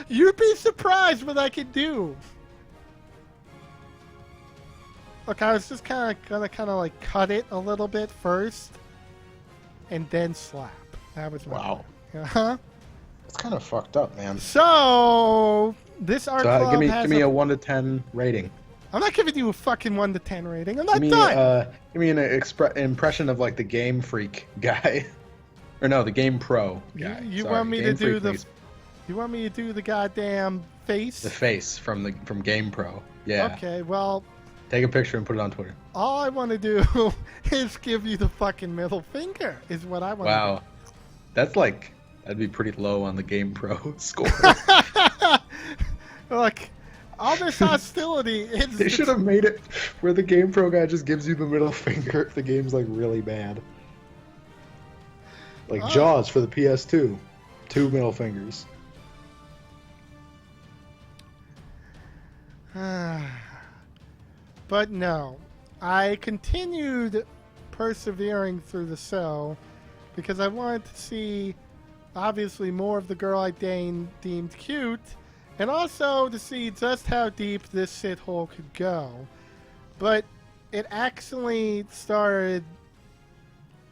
You'd be surprised what I can do. Look, I was just gonna like cut it a little bit first, and then slap. That was my Wow. plan. Uh-huh. That's kind of fucked up, man. So this art club give has me a 1 to 10 rating. I'm not giving you a fucking 1 to 10 rating. I'm not Give me done. give me an impression of like the Game Freak guy, or no, the Game Pro guy. You Sorry, want me Game to do Freak the? makes You want me to do the goddamn face? the face from Game Pro? Yeah. Okay. Well, Take a picture and put it on Twitter. all I want to do is give you the fucking middle finger. Is what I want. Wow, that'd be pretty low on the Game Pro score. Look, all this hostility is. They should have made it where the Game Pro guy just gives you the middle finger if the game's like really bad. Like Jaws for the PS2, 2 middle fingers. But no, I continued persevering through the show because I wanted to see, obviously, more of the girl I deemed cute, and also to see just how deep this shithole could go. But it actually started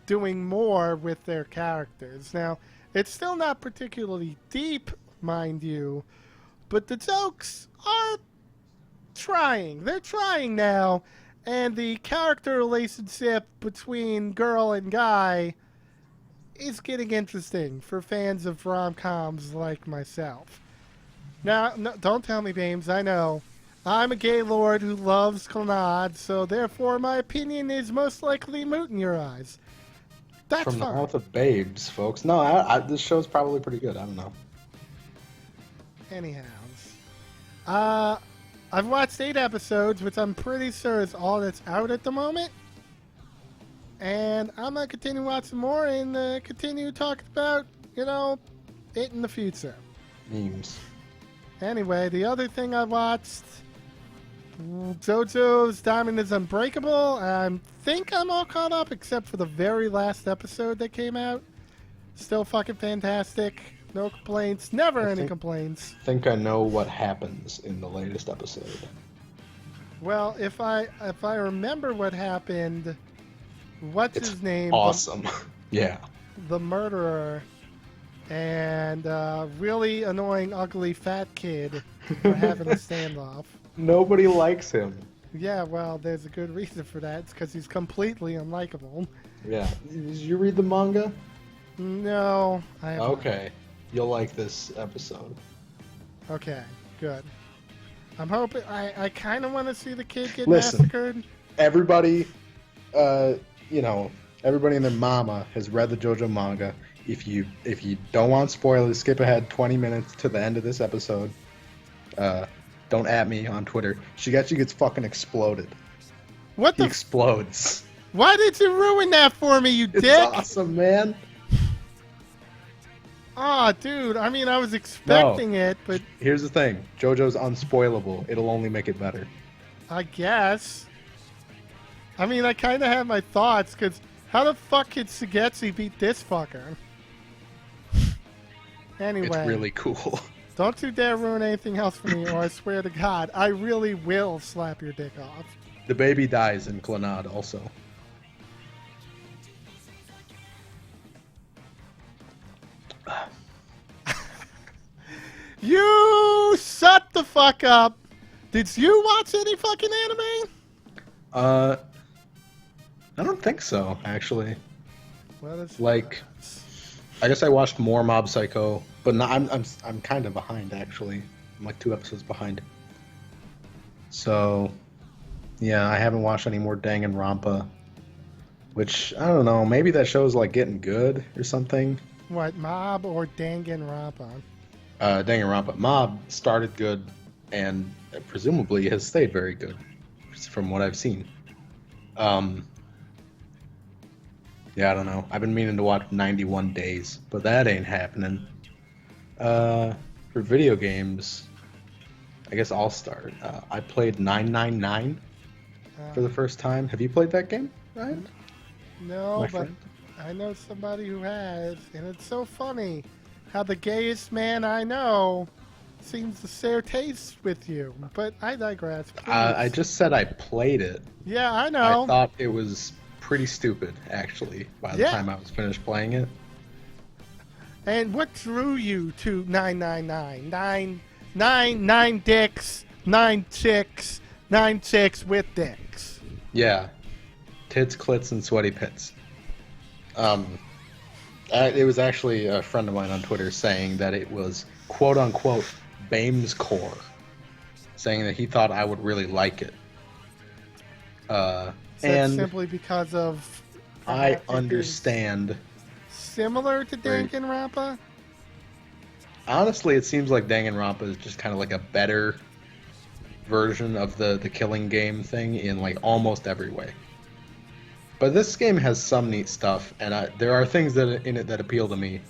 doing more with their characters. Now, it's still not particularly deep, mind you, but the jokes are trying. They're trying now, and the character relationship between girl and guy is getting interesting for fans of rom-coms like myself. Now, no, don't tell me, Bames. I know. I'm a gay lord who loves Clannad, so therefore my opinion is most likely moot in your eyes. That's From fine. the mouth of babes, folks. No, this show's probably pretty good. I don't know. Anyhow. I've watched 8 episodes, which I'm pretty sure is all that's out at the moment. And I'm going to continue watching more and continue talking about, it in the future. Memes. Anyway, the other thing I watched, JoJo's Diamond is Unbreakable. I think I'm all caught up except for the very last episode that came out. Still fucking fantastic. No complaints. Never any complaints. I think I know what happens in the latest episode. Well, if I remember what happened, what's his name? Awesome. Yeah. The murderer and really annoying, ugly, fat kid are having a standoff. Nobody likes him. Yeah, well, there's a good reason for that. It's because he's completely unlikable. Yeah. Did you read the manga? No, I have Okay. You'll like this episode. not. Okay, good. I'm hoping. I kind of want to see the kid get Listen. massacred. Everybody, everybody and their mama has read the JoJo manga. If you don't want spoilers, skip ahead 20 minutes to the end of this episode. Don't at me on Twitter. Shigechi gets fucking exploded. What He the? explodes. Why did you ruin that for me, you It's dick? awesome, man. Aw, dude. I mean, I was expecting it, but Here's the thing. JoJo's unspoilable. It'll only make it better. I guess. I mean, I kind of have my thoughts, because how the fuck could Shigetsu beat this fucker? Anyway. It's really cool. Don't you dare ruin anything else for me, or I swear to God, I really will slap your dick off. The baby dies in Clannad also. You shut the fuck up. Did you watch any fucking anime? I don't think so, actually. Well, that's Like, I guess I watched more Mob Psycho, but not, I'm kind of behind actually. I'm like 2 episodes behind. So, yeah, I haven't watched any more Danganronpa, which I don't know. Maybe that show's like getting good or something. what, Mob or Danganronpa? Danganronpa. Mob started good and presumably has stayed very good from what I've seen. Yeah, I don't know. I've been meaning to watch 91 Days, but that ain't happening. For video games, I guess I'll start. I played 999 for the first time. Have you played that game, Ryan? No, My but friend? I know somebody who has, and it's so funny how the gayest man I know seems to share tastes with you. But I digress. I Please. just said I played it. Yeah, I I know. thought it was pretty stupid, actually, by the Yeah. time I was finished playing it. And what drew you to 999? 999 dicks, 9 chicks, 9 chicks with dicks. Yeah, tits, clits, and sweaty pits. It was actually a friend of mine on Twitter saying that it was quote unquote Bame's core, saying that he thought I would really like it. So that's And simply because of I perhaps it being understand. similar to Right. Danganronpa. Honestly, it seems like Danganronpa is just kind of like a better version of the killing game thing in like almost every way. But this game has some neat stuff, and there are things that in it that appeal to me.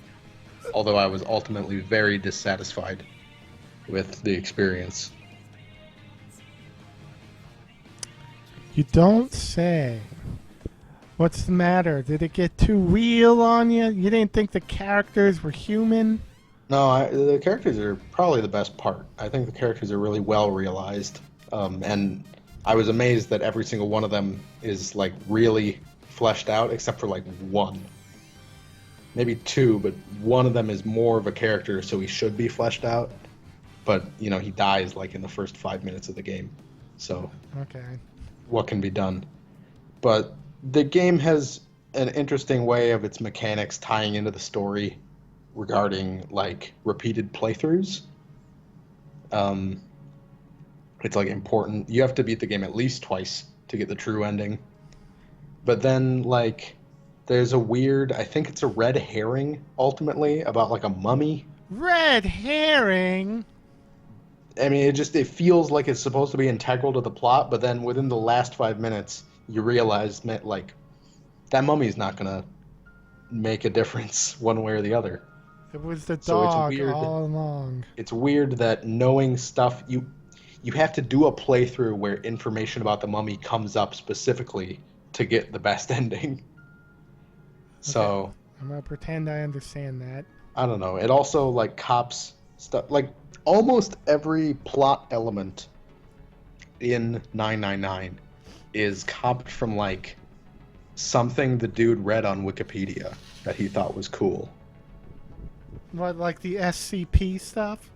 Although I was ultimately very dissatisfied with the experience. You don't say. What's the matter? Did it get too real on you? You didn't think the characters were human? No, the characters are probably the best part. I think the characters are really well realized, and I was amazed that every single one of them is like really fleshed out, except for like one, maybe two, but one of them is more of a character, so he should be fleshed out. But you know, he dies like in the first 5 minutes of the game, so Okay. what can be done? But the game has an interesting way of its mechanics tying into the story regarding like repeated playthroughs. Um, it's like important. You have to beat the game at least twice to get the true ending. But then like there's a weird, I think it's a red herring ultimately about like a mummy. Red herring? I mean, it feels like it's supposed to be integral to the plot, but then within the last 5 minutes, you realize like that mummy's not gonna make a difference one way or the other. It was the So it's dog weird. all along. It's weird that knowing stuff you have to do a playthrough where information about the mummy comes up specifically to get the best ending. So I'm gonna pretend I understand that. I don't know. It also like cops stuff like almost every plot element in 999 is copied from like something the dude read on Wikipedia that he thought was cool. What, like the SCP stuff?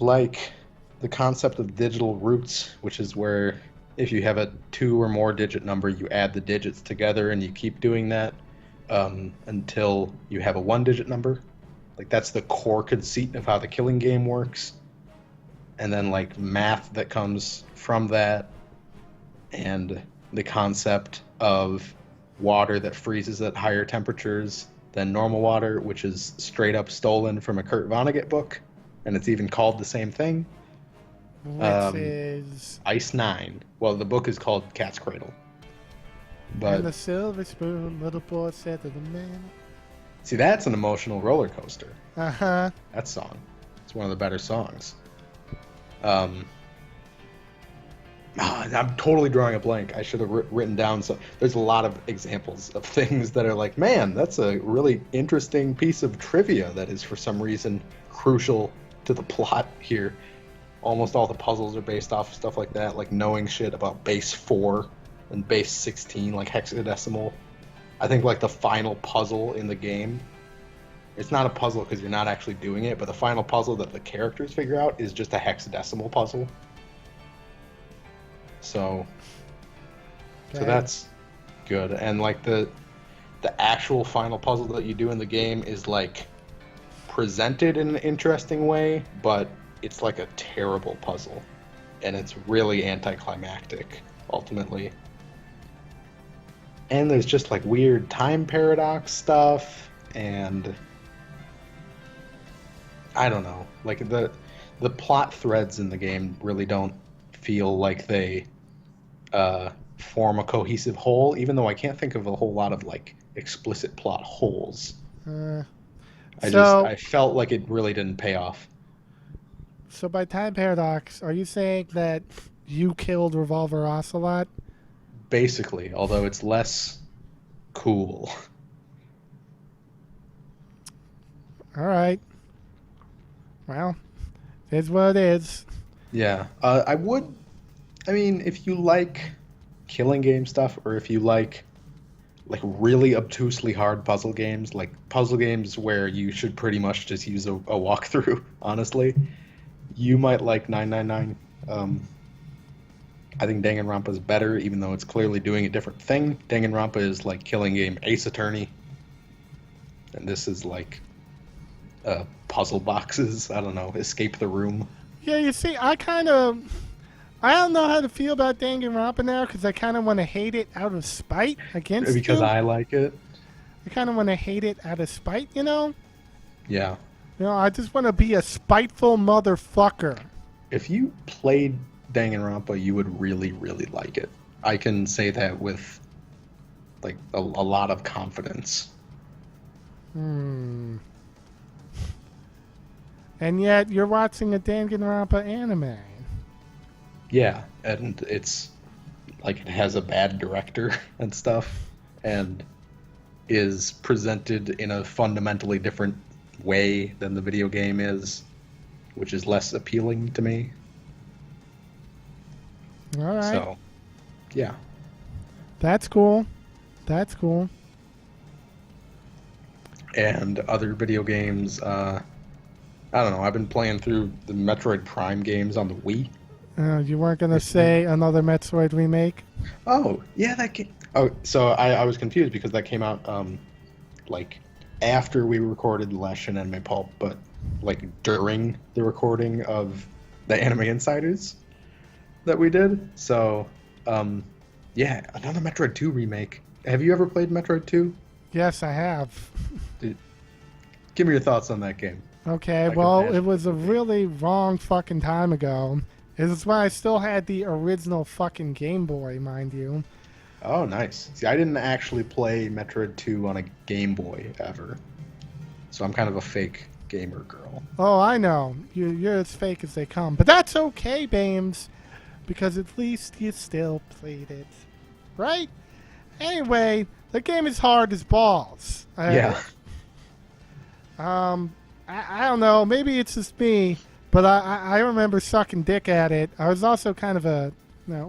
Like the concept of digital roots, which is where if you have a 2 or more digit number, you add the digits together and you keep doing that until you have a 1 digit number. Like that's the core conceit of how the killing game works. And then like math that comes from that, and the concept of water that freezes at higher temperatures than normal water, which is straight up stolen from a Kurt Vonnegut book, and it's even called the same thing. Which is... Ice 9. Well, the book is called Cat's Cradle. And But the silver spoon, little boy said to the man. see, that's an emotional roller coaster. Uh-huh. That song. It's one of the better songs. I'm totally drawing a blank. I should have written down some. There's a lot of examples of things that are like, man, that's a really interesting piece of trivia that is for some reason crucial to the plot here. Almost all the puzzles are based off of stuff like that, like knowing shit about base 4 and base 16, like hexadecimal. I think like the final puzzle in the game, it's not a puzzle because you're not actually doing it, but the final puzzle that the characters figure out is just a hexadecimal puzzle. So Okay. that's good. And like the actual final puzzle that you do in the game is like presented in an interesting way, but it's like a terrible puzzle, and it's really anticlimactic ultimately. And there's just like weird time paradox stuff, and I don't know, like the plot threads in the game really don't feel like they form a cohesive whole, even though I can't think of a whole lot of like explicit plot holes. Uh, I felt like it really didn't pay off. So by time paradox, are you saying that you killed Revolver Ocelot? Basically, although it's less cool. All right. Well, it's what it is. Yeah. I mean, if you like killing game stuff, or if you like really obtusely hard puzzle games, like puzzle games where you should pretty much just use a walkthrough, honestly, you might like 999. I think Danganronpa is better, even though it's clearly doing a different thing. Danganronpa is like killing game Ace Attorney, and this is like puzzle boxes. I don't know, escape the room. Yeah, you see, I don't know how to feel about Danganronpa now because I kind of want to hate it out of spite against Because you. I like it. I kind of want to hate it out of spite, you know? Yeah. I just want to be a spiteful motherfucker. If you played Danganronpa, you would really, really like it. I can say that with like a lot of confidence. And yet you're watching a Danganronpa anime. Yeah, and it's like it has a bad director and stuff, and is presented in a fundamentally different way than the video game is, which is less appealing to me. All right. So, yeah. That's cool. That's cool. And other video games, I don't know. I've been playing through the Metroid Prime games on the Wii. You weren't going to say another Metroid remake? Oh, yeah, that game. Oh, so I was confused because that came out like after we recorded the last Shin Anime Pulp, but like during the recording of the Anime Insiders that we did. So, yeah, another Metroid 2 remake. Have you ever played Metroid 2? Yes, I have. Dude, give me your thoughts on that game. Okay, well, it was a really wrong fucking time ago. This is when I still had the original fucking Game Boy, mind you. Oh, nice. See, I didn't actually play Metroid 2 on a Game Boy ever. So I'm kind of a fake gamer girl. Oh, I know. You're as fake as they come. But that's okay, Bames, because at least you still played it. Right? Anyway, the game is hard as balls. Yeah. I don't know. Maybe it's just me, but I remember sucking dick at it. I was also kind of a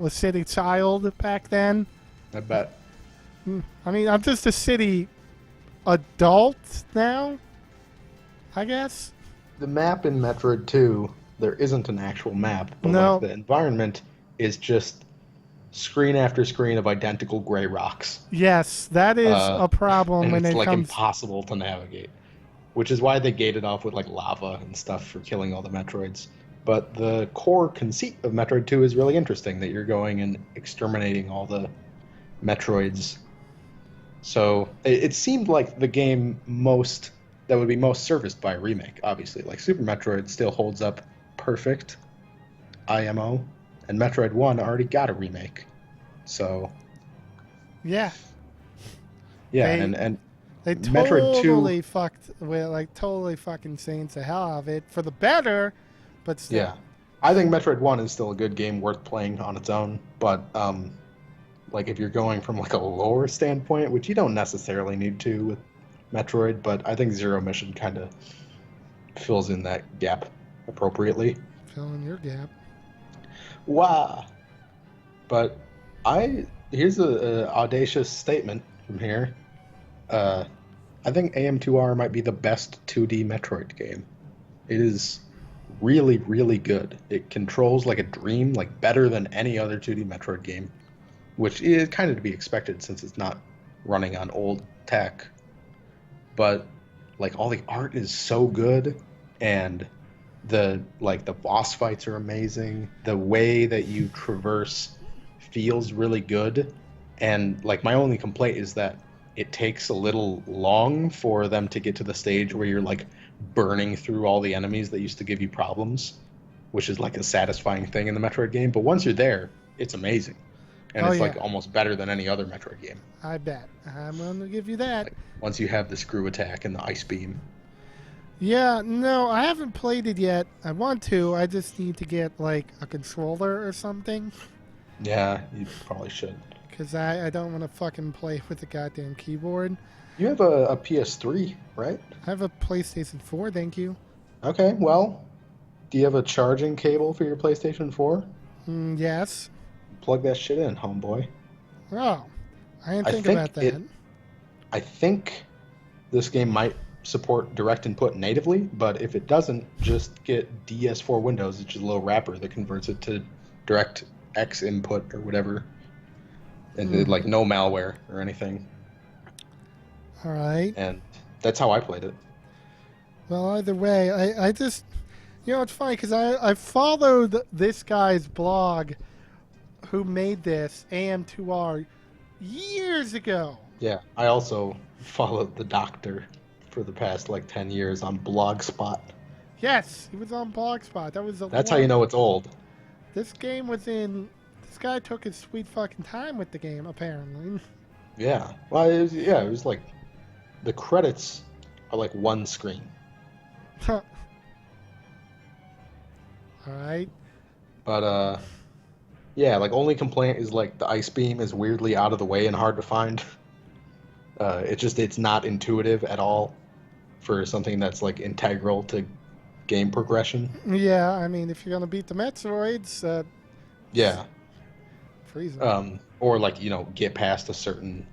city child back then. I bet. I mean, I'm just a city adult now, I guess. The map in Metroid 2, there isn't an actual map, but No. like the environment is just screen after screen of identical gray rocks. Yes, that is a problem And when it's it like comes. impossible to navigate, which is why they gated off with like lava and stuff for killing all the Metroids. But the core conceit of Metroid 2 is really interesting, that you're going and exterminating all the Metroids. So it seemed like the game that would be most serviced by a remake, obviously. Like Super Metroid still holds up perfect, IMO, and Metroid 1 already got a remake. So Yeah. yeah, They- and They Metroid 2 totally fucked with, like, totally fucking changed the hell out of it for the better, but still. yeah. I think Metroid 1 is still a good game worth playing on its own, but like if you're going from like a lore standpoint, which you don't necessarily need to with Metroid, but I think Zero Mission kind of fills in that gap appropriately. Fill in your gap. Wow. But here's a audacious statement from here. I think AM2R might be the best 2D Metroid game. It is really, really good. It controls like a dream, like better than any other 2D Metroid game, which is kind of to be expected since it's not running on old tech. But like all the art is so good, and the boss fights are amazing. The way that you traverse feels really good, and like my only complaint is that it takes a little long for them to get to the stage where you're like burning through all the enemies that used to give you problems, which is like a satisfying thing in the Metroid game. But once you're there, it's amazing. And Oh, it's yeah. like almost better than any other Metroid game. I bet. I'm going to give you that. Like, once you have the screw attack and the ice beam. Yeah, no, I haven't played it yet. I want to. I just need to get, like, a controller or something. Yeah, you probably should. Because I don't want to fucking play with the goddamn keyboard. You have a PS3, right? I have a PlayStation 4, thank you. Okay, well, do you have a charging cable for your PlayStation 4? Yes. Plug that shit in, homeboy. Oh, I didn't I think about think that. it. I think this game might support direct input natively, but if it doesn't, just get DS4 Windows. It's just a little wrapper that converts it to direct X input or whatever, and like no malware or anything. All right. And that's how I played it. Well, either way, I just, it's funny because I followed this guy's blog who made this, AM2R, years ago. Yeah, I also followed the doctor for the past like 10 years on Blogspot. Yes, he was on Blogspot. That was a That's how you know it's old. This game was in. This guy took his sweet fucking time with the game, apparently. Yeah. Well, it was like the credits are like one screen. All right. But yeah, like only complaint is like the ice beam is weirdly out of the way and hard to find. It's not intuitive at all for something that's like integral to game progression. Yeah, I mean, if you're gonna beat the Metroids, Yeah. freeze them. Or like get past a certain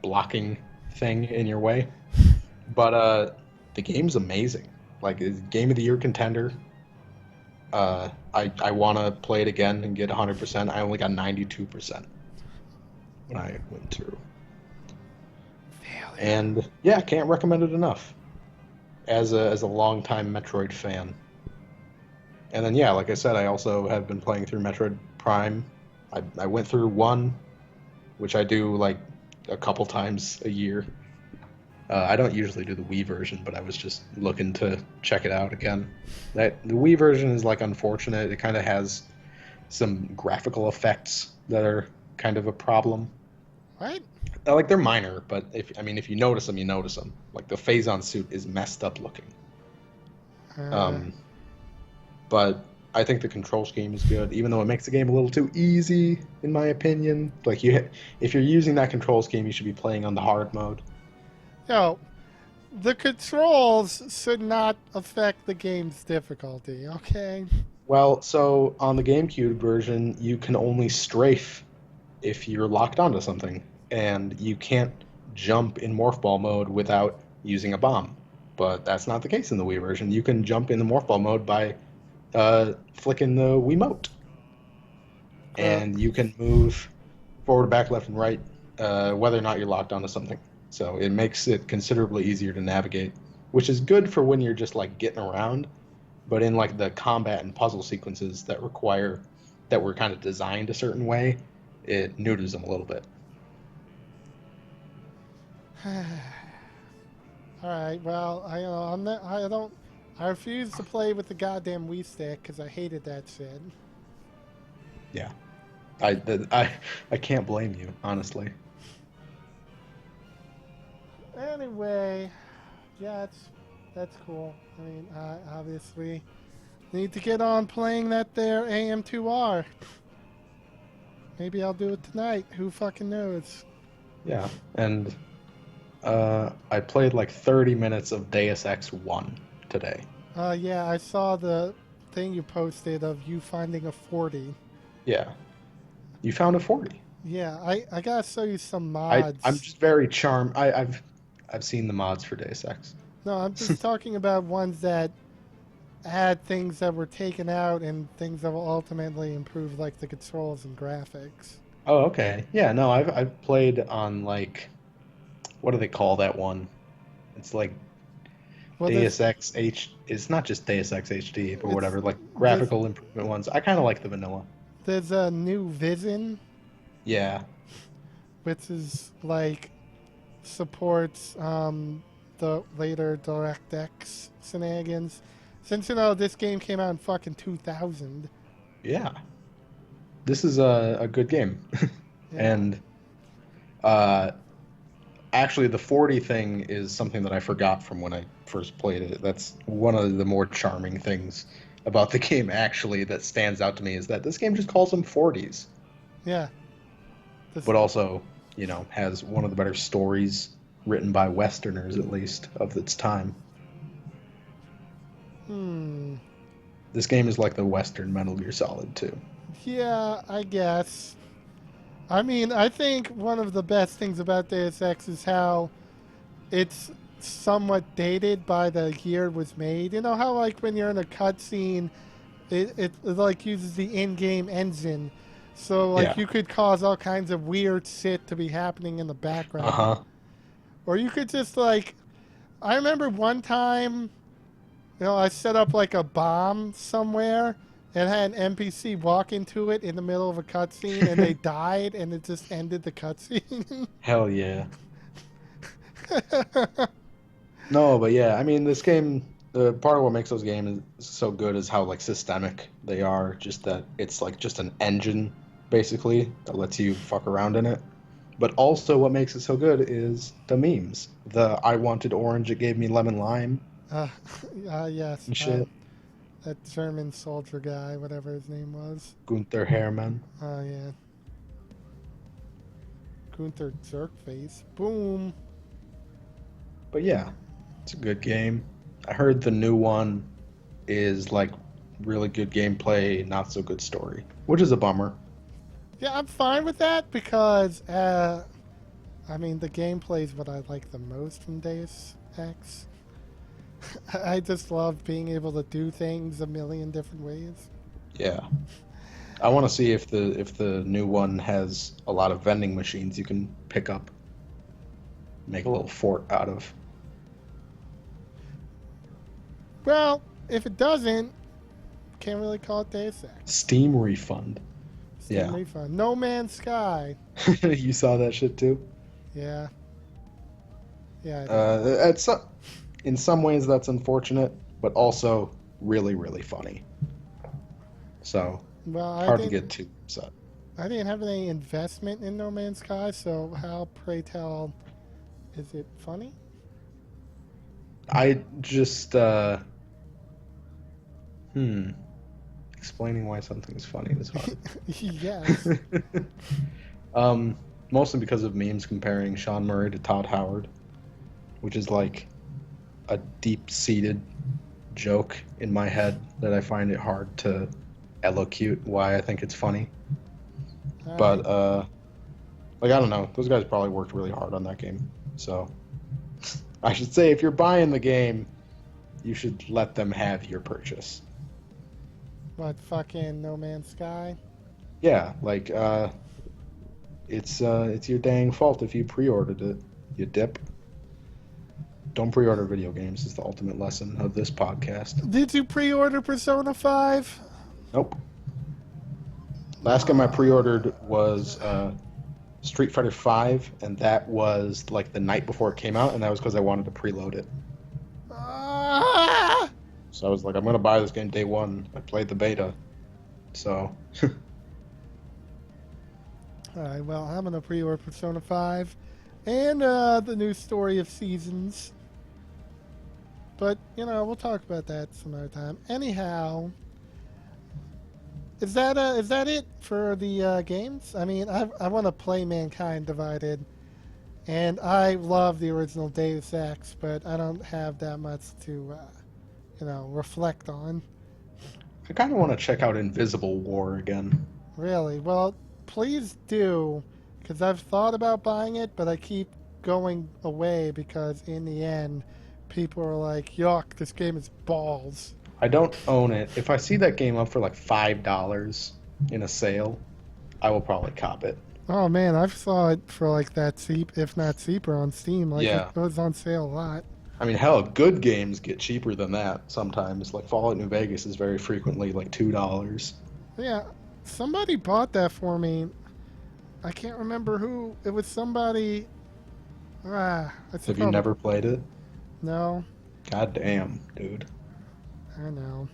blocking thing in your way. But the game's amazing. Like it's game of the year contender. I want to play it again and get 100%. I only got 92% when I went through. Failure. And yeah, can't recommend it enough as a longtime Metroid fan. And then yeah, like I said, I also have been playing through Metroid Prime. I went through 1, which I do like a couple times a year. I don't usually do the Wii version, but I was just looking to check it out again. The Wii version is like unfortunate. It kind of has some graphical effects that are kind of a problem. What? Like they're minor, but if you notice them, you notice them. Like the Phazon suit is messed up looking. But I think the control scheme is good, even though it makes the game a little too easy, in my opinion. Like if you're using that control scheme, you should be playing on the hard mode. The controls should not affect the game's difficulty, okay? Well, so on the GameCube version, you can only strafe if you're locked onto something, and you can't jump in Morph Ball mode without using a bomb. But that's not the case in the Wii version. You can jump in the Morph Ball mode by flicking the Wiimote. And you can move forward, back, left, and right, whether or not you're locked onto something. So it makes it considerably easier to navigate, which is good for when you're just like getting around. But in like the combat and puzzle sequences that were kind of designed a certain way, it neuters them a little bit. All right. Well, I refuse to play with the goddamn Wii stick because I hated that shit. Yeah, I can't blame you, honestly. Anyway, yeah, that's cool. I mean, I obviously need to get on playing that there AM2R. Maybe I'll do it tonight. Who fucking knows? Yeah, and I played like 30 minutes of Deus Ex 1 today. Yeah, I saw the thing you posted of you finding a 40. Yeah, you found a 40. Yeah, I gotta show you some mods. I'm just very charmed. I've seen the mods for Deus Ex. No, I'm just talking about ones that had things that were taken out and things that will ultimately improve, like the controls and graphics. Oh, okay. Yeah, no, I've played on like, what do they call that one? It's like Deus Ex H. It's not just Deus Ex HD, but whatever, like graphical improvement ones. I kind of like the vanilla. There's a new Vision. Yeah. Which is like supports the later DirectX shenanigans. Since this game came out in fucking 2000. Yeah. This is a good game. Yeah. And actually the 40 thing is something that I forgot from when I first played it. That's one of the more charming things about the game actually that stands out to me is that this game just calls them 40s. Yeah. But also, has one of the better stories written by Westerners, at least, of its time. This game is like the Western Metal Gear Solid 2. Yeah, I guess. I mean, I think one of the best things about Deus Ex is how it's somewhat dated by the year it was made. You know how, like, when you're in a cutscene, it like uses the in-game engine, so like Yeah. you could cause all kinds of weird shit to be happening in the Uh background, huh. or you could just like. I remember one time, I set up like a bomb somewhere and had an NPC walk into it in the middle of a cutscene, and they died, and it just ended the cutscene. Hell yeah. No, but yeah, I mean, this game, part of what makes those games so good is how like systemic they are. Just that it's like just an engine, basically, that lets you fuck around in it. But also, what makes it so good is the memes. The I wanted orange, it gave me lemon lime uh, yes, and shit. that German soldier guy, whatever his name was. Gunther Hermann. Oh yeah, Gunther Jerkface. Boom. But yeah, it's a good game. I heard the new one is like really good gameplay, not so good story, which is a bummer. Yeah, I'm fine with that because, I mean, the gameplay is what I like the most from Deus Ex. I just love being able to do things a million different ways. Yeah. I want to see if the new one has a lot of vending machines you can pick up, make a little fort out of. Well, if it doesn't, can't really call it Deus Ex. Steam refund. Steam Yeah. refund. No Man's Sky. You saw that shit too? Yeah. Yeah. I did. In some ways that's unfortunate, but also really, really funny. So Well, hard to get too upset. I didn't have any investment in No Man's Sky, so how, pray tell, is it funny? I just explaining why something is funny is hard. Yes. Mostly because of memes comparing Sean Murray to Todd Howard, which is like a deep-seated joke in my head that I find it hard to elocute why I think it's funny. But like I don't know, those guys probably worked really hard on that game. So I should say if you're buying the game, you should let them have your purchase. What, fucking No Man's Sky? Yeah, like it's your dang fault if you pre-ordered it, you dip. Don't pre-order video games is the ultimate lesson of this podcast. Did you pre-order Persona 5? Nope. Last game I pre-ordered was Street Fighter V, and that was like the night before it came out, and that was because I wanted to preload it. Ah! So I was like, I'm gonna buy this game day one. I played the beta, so. Alright, well, I'm going to pre-order Persona 5 and the new Story of Seasons. But, we'll talk about that some other time. Anyhow, is that it for the games? I mean, I want to play Mankind Divided, and I love the original Deus Ex, but I don't have that much to, reflect on. I kind of want to check out Invisible War again. Really? Well, please do, because I've thought about buying it, but I keep going away because in the end, people are like, yuck, this game is balls. I don't own it. If I see that game up for like $5 in a sale, I will probably cop it. Oh man, I've saw it for like that cheap, if not cheaper, on Steam. Like Yeah. it goes on sale a lot. I mean, hell, good games get cheaper than that sometimes. Like Fallout New Vegas is very frequently like $2. Yeah, somebody bought that for me. I can't remember who. It was somebody. Have you never played it? No. God damn, dude. I know.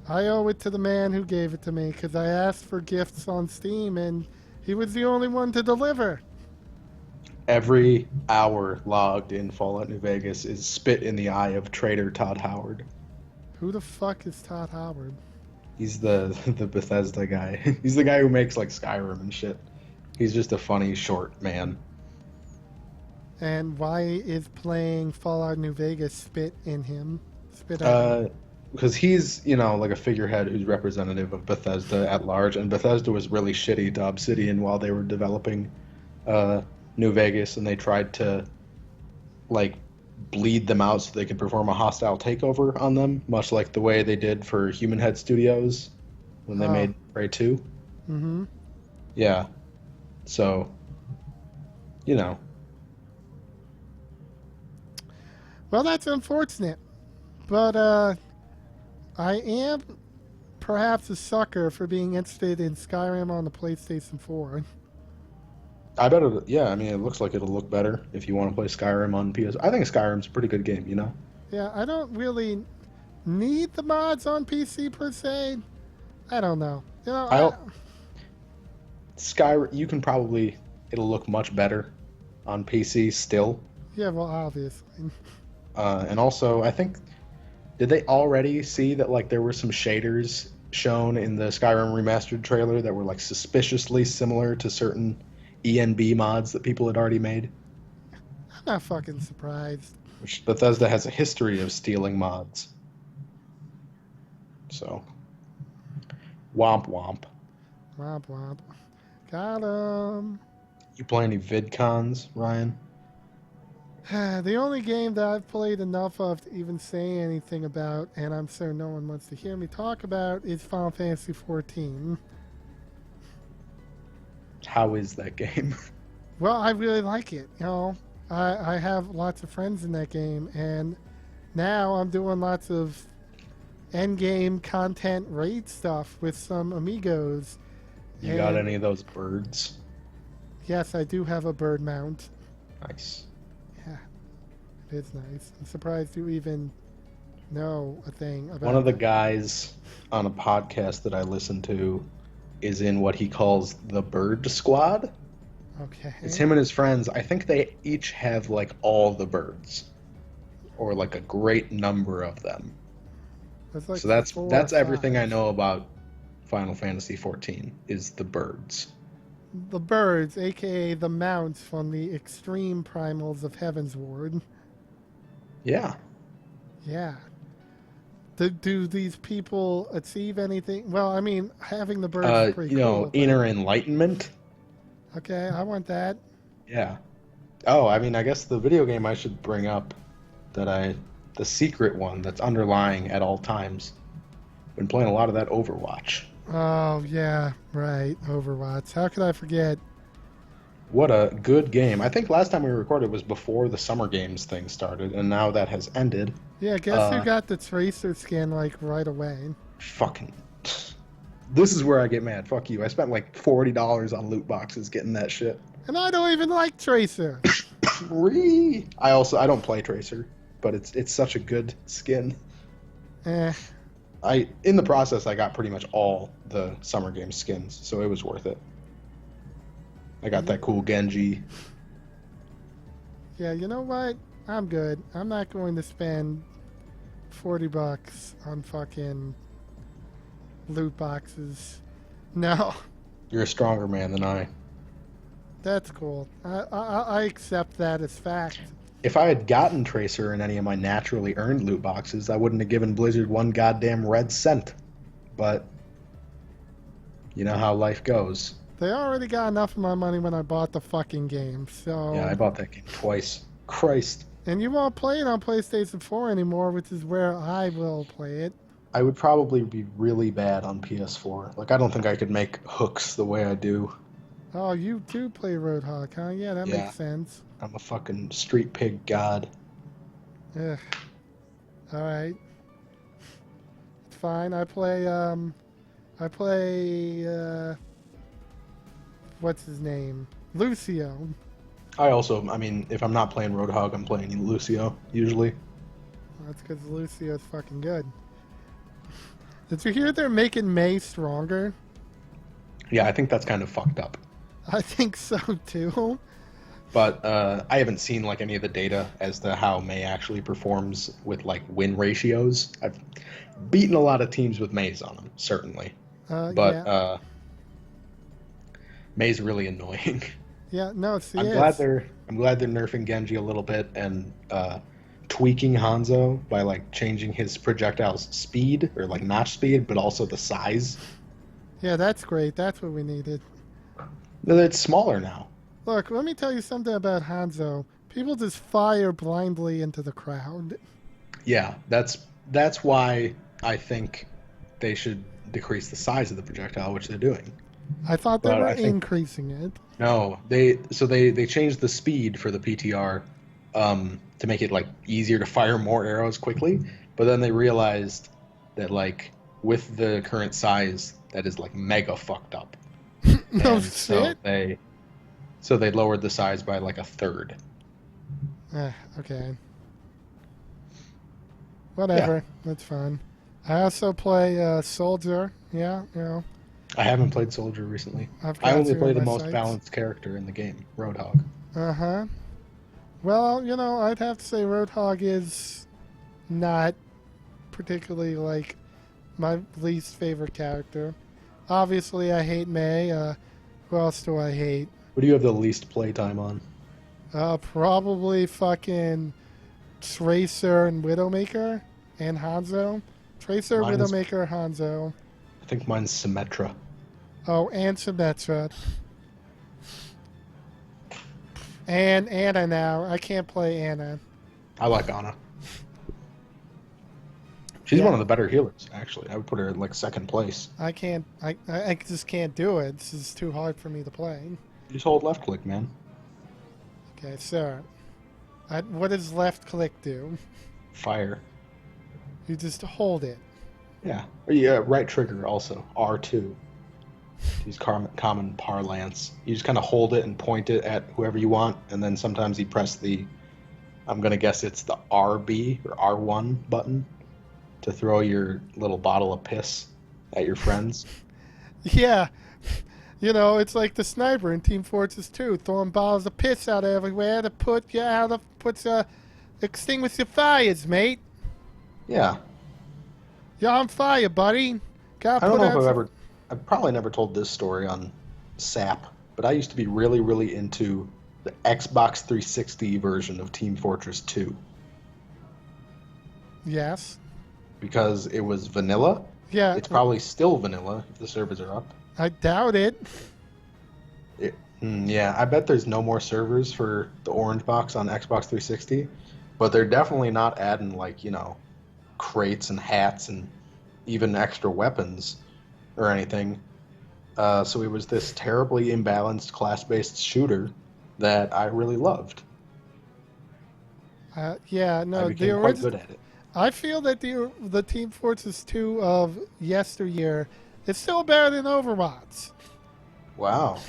I owe it to the man who gave it to me because I asked for gifts on Steam and he was the only one to deliver. Every hour logged in Fallout New Vegas is spit in the eye of traitor Todd Howard. Who the fuck is Todd Howard? He's the Bethesda guy. He's the guy who makes like Skyrim and shit. He's just a funny short man. And why is playing Fallout New Vegas spit in him? Spit at him. Because he's, like a figurehead who's representative of Bethesda at large, and Bethesda was really shitty to Obsidian while they were developing New Vegas, and they tried to, like, bleed them out so they could perform a hostile takeover on them, much like the way they did for Human Head Studios when they made Prey 2. Mm-hmm. Yeah. So, Well, that's unfortunate. But I am perhaps a sucker for being interested in Skyrim on the PlayStation 4. I bet it, yeah, I mean, it looks like it'll look better if you want to play Skyrim on PS. I think Skyrim's a pretty good game, Yeah, I don't really need the mods on PC per se. I don't know. Skyrim, you can probably, it'll look much better on PC still. Yeah, well, obviously. And also, I think, did they already see that, like, there were some shaders shown in the Skyrim Remastered trailer that were, like, suspiciously similar to certain ENB mods that people had already made? I'm not fucking surprised. Which Bethesda has a history of stealing mods. So, womp womp. Womp womp. Got 'em. You play any VidCons, Ryan? The only game that I've played enough of to even say anything about, and I'm sure no one wants to hear me talk about, is Final Fantasy XIV. How is that game? Well, I really like it. I have lots of friends in that game, and now I'm doing lots of end-game content raid stuff with some amigos. You got any of those birds? Yes, I do have a bird mount. Nice. Yeah, it is nice. I'm surprised you even know a thing about One of the guys on a podcast that I listen to is in what he calls the Bird Squad. Okay. It's him and his friends. I think they each have, like, all the birds, or like a great number of them. Like so that's everything I know about Final Fantasy XIV is the birds. The birds, aka the mounts from the extreme primals of Heavensward. Yeah. Yeah. Do these people achieve anything? Well, I mean, having the birds is pretty cool. Inner enlightenment. Okay, I want that. Yeah. Oh, I mean, I guess the video game I should bring up the secret one that's underlying at all times. Been playing a lot of that Overwatch. Oh, yeah, right. Overwatch. How could I forget? What a good game. I think last time we recorded was before the Summer Games thing started, and now that has ended. Yeah, guess who got the Tracer skin, like, right away? Fucking... This is where I get mad. Fuck you. I spent like $40 on loot boxes getting that shit. And I don't even like Tracer. I don't play Tracer, but it's such a good skin. In the process, I got pretty much all the Summer Games skins, so it was worth it. I got that cool Genji. Yeah, you know what? I'm good. I'm not going to spend $40 on fucking loot boxes. No. You're a stronger man than I. That's cool. I accept that as fact. If I had gotten Tracer in any of my naturally earned loot boxes, I wouldn't have given Blizzard one goddamn red cent. But you know how life goes. They already got enough of my money when I bought the fucking game, so... Yeah, I bought that game twice. Christ. And you won't play it on PlayStation 4 anymore, which is where I will play it. I would probably be really bad on PS4. Like, I don't think I could make hooks the way I do. Oh, you do play Roadhog, huh? Yeah, that makes sense. I'm a fucking street pig god. Ugh. Alright. It's fine. I play, what's his name? Lucio. I mean, if I'm not playing Roadhog, I'm playing Lucio, usually. Well, that's because Lucio's fucking good. Did you hear they're making May stronger? Yeah, I think that's kind of fucked up. I think so, too. But I haven't seen, like, any of the data as to how May actually performs with, like, win ratios. I've beaten a lot of teams with Mays on them, certainly. May's really annoying. Yeah, no, I'm I'm glad they're nerfing Genji a little bit and tweaking Hanzo by like changing his projectile's speed or like not speed, but also the size. Yeah, that's great. That's what we needed. It's smaller now. Look, let me tell you something about Hanzo. People just fire blindly into the crowd. Yeah, that's why I think they should decrease the size of the projectile, which they're doing. I thought they But were I think increasing it. no, they changed the speed for the PTR to make it like easier to fire more arrows quickly. But then they realized that like with the current size, that is like mega fucked up. No And shit. so they lowered the size by like a third. Okay. Whatever. That's fine. I also play Soldier. Yeah, you know. I haven't played Soldier recently. I've I got only you play in the my most sights. balanced character in the game, Roadhog. Uh-huh. Well, you know, I'd have to say Roadhog is not particularly, like, my least favorite character. Obviously, I hate May. Who else do I hate? What do you have the least playtime on? Probably fucking Tracer and Widowmaker and Hanzo. Tracer, Mine is- Widowmaker, Hanzo. I think mine's Symmetra. Oh, and Symmetra. And Anna now. I can't play Anna. I like Anna. She's Yeah. one of the better healers, actually. I would put her in like second place. I can't. I just can't do it. This is too hard for me to play. You just hold left click, man. Okay, so what does left click do? Fire. You just hold it. Yeah. Or yeah, right trigger also. R2. Use common parlance. You just kind of hold it and point it at whoever you want, and then sometimes you press the, I'm going to guess it's the RB or R1 button to throw your little bottle of piss at your friends. Yeah, you know, it's like the sniper in Team Fortress 2, throwing bottles of piss out everywhere to extinguish your fires, mate. Yeah. You're on fire, buddy. Gotta I don't put know out if I've probably never told this story on SAP, but I used to be really, really into the Xbox 360 version of Team Fortress 2 Yes. because it was vanilla. Yeah. It's probably still vanilla if the servers are up. I doubt it. Yeah, I bet there's no more servers for the orange box on Xbox 360, but they're definitely not adding like, crates and hats and even extra weapons or anything. So it was this terribly imbalanced class-based shooter that I really loved. Yeah, no, I became quite good at it. I feel that the Team Fortress 2 of yesteryear is still better than Overwatch. Wow.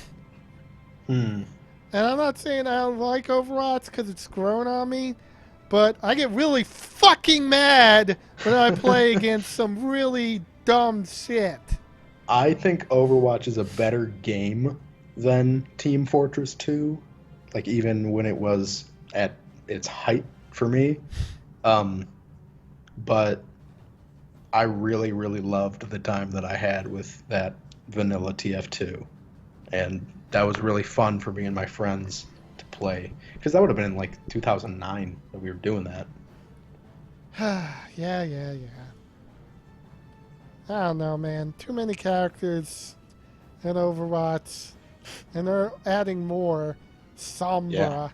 And I'm not saying I don't like Overwatch because it's grown on me, but I get really fucking mad when I play against some really dumb shit. I think Overwatch is a better game than Team Fortress 2, like even when it was at its height for me. But I really, really loved the time that I had with that vanilla TF2. And that was really fun for me and my friends to play. Because that would have been in like 2009 that we were doing that. Yeah. I don't know, man. Too many characters in Overwatch, and they're adding more. Sombra. Yeah.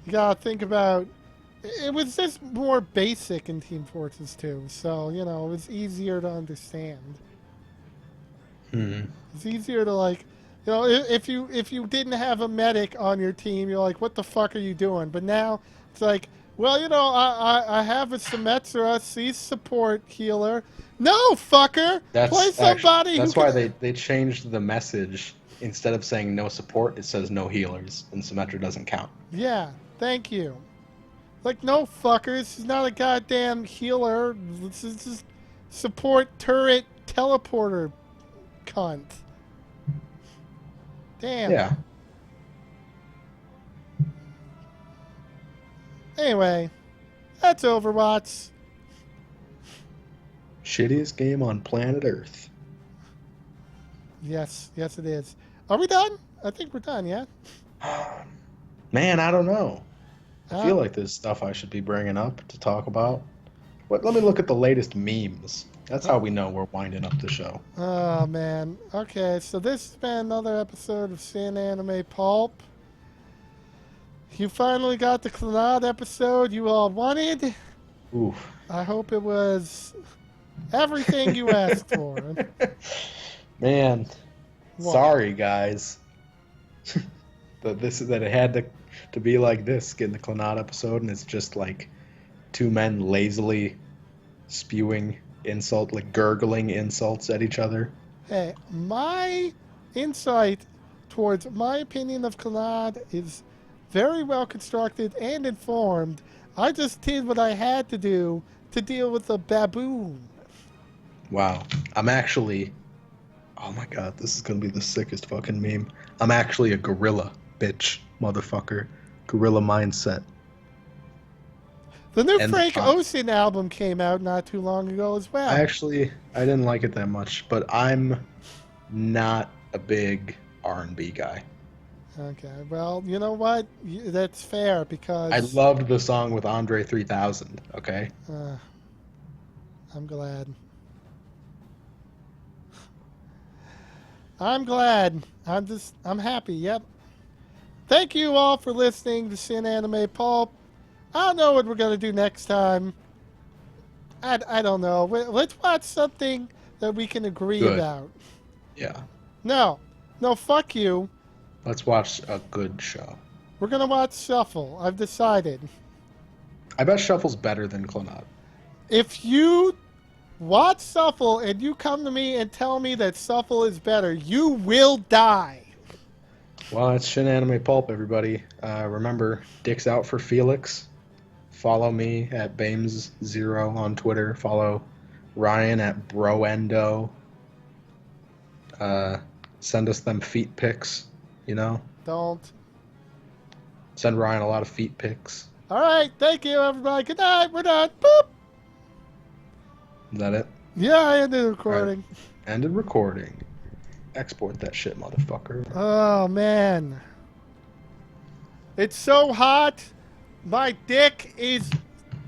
You gotta think about. It was just more basic in Team Fortress 2, so it was easier to understand. It's easier to if you didn't have a medic on your team, you're like, what the fuck are you doing? But now it's like, well, I have a Symmetra, cease support healer. No, fucker! Play somebody That's why they changed the message. Instead of saying no support, it says no healers, and Symmetra doesn't count. Yeah, thank you. Like, no, fuckers. She's not a goddamn healer. This is just support turret teleporter cunt. Damn. Yeah. Anyway, that's Overwatch. Shittiest game on planet Earth. Yes, it is. Are we done? I think we're done, yeah? Man, I don't know. I Uh, feel like there's stuff I should be bringing up to talk about. But let me look at the latest memes. That's how we know we're winding up the show. oh man. Okay, so this has been another episode of Sin Anime Pulp. You finally got the Clannad episode you all wanted. Oof. I hope it was everything you asked for. Man, What? sorry guys. That it had to be like this, getting the Clannad episode, and it's just like two men lazily spewing like gurgling insults at each other. Hey, my insight towards my opinion of Clannad is very well constructed and informed. I just did what I had to do to deal with the baboon. Wow. I'm actually. Oh my god, this is gonna be the sickest fucking meme. I'm actually a gorilla, bitch, motherfucker. Gorilla mindset. The new And Frank Ocean album came out not too long ago as well. I didn't like it that much, but I'm not a big R&B guy. Okay, well, you know what? That's fair because I loved the song with Andre 3000, okay? I'm glad. I'm glad. I'm happy. Yep. Thank you all for listening to Sin Anime Pulp. I don't know what we're going to do next time. I don't know. Let's watch something that we can agree Good. about. Yeah. No, fuck you. Let's watch a good show. We're going to watch Shuffle. I've decided. I bet Shuffle's better than Clannad. If you watch Shuffle and you come to me and tell me that Shuffle is better, you will die. Well, it's Shin Anime Pulp, everybody. Remember, Dick's out for Felix. Follow me at Bames0 on Twitter. Follow Ryan at Broendo. Send us them feet pics, you know? Don't. Send Ryan a lot of feet pics. All right. Thank you, everybody. Good night. We're done. Boop. Is that it? Yeah, I ended the recording. Right. Ended recording. Export that shit, motherfucker. Oh, man. It's so hot. My dick is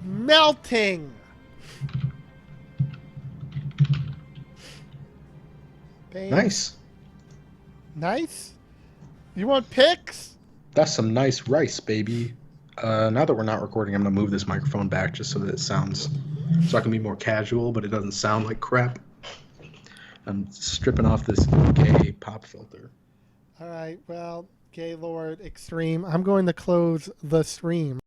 melting. Nice. Nice? You want pics? That's some nice rice, baby. Now that we're not recording, I'm going to move this microphone back just so that it sounds... So I can be more casual, but it doesn't sound like crap. I'm stripping off this gay pop filter. All right, well, Gaylord Extreme, I'm going to close the stream.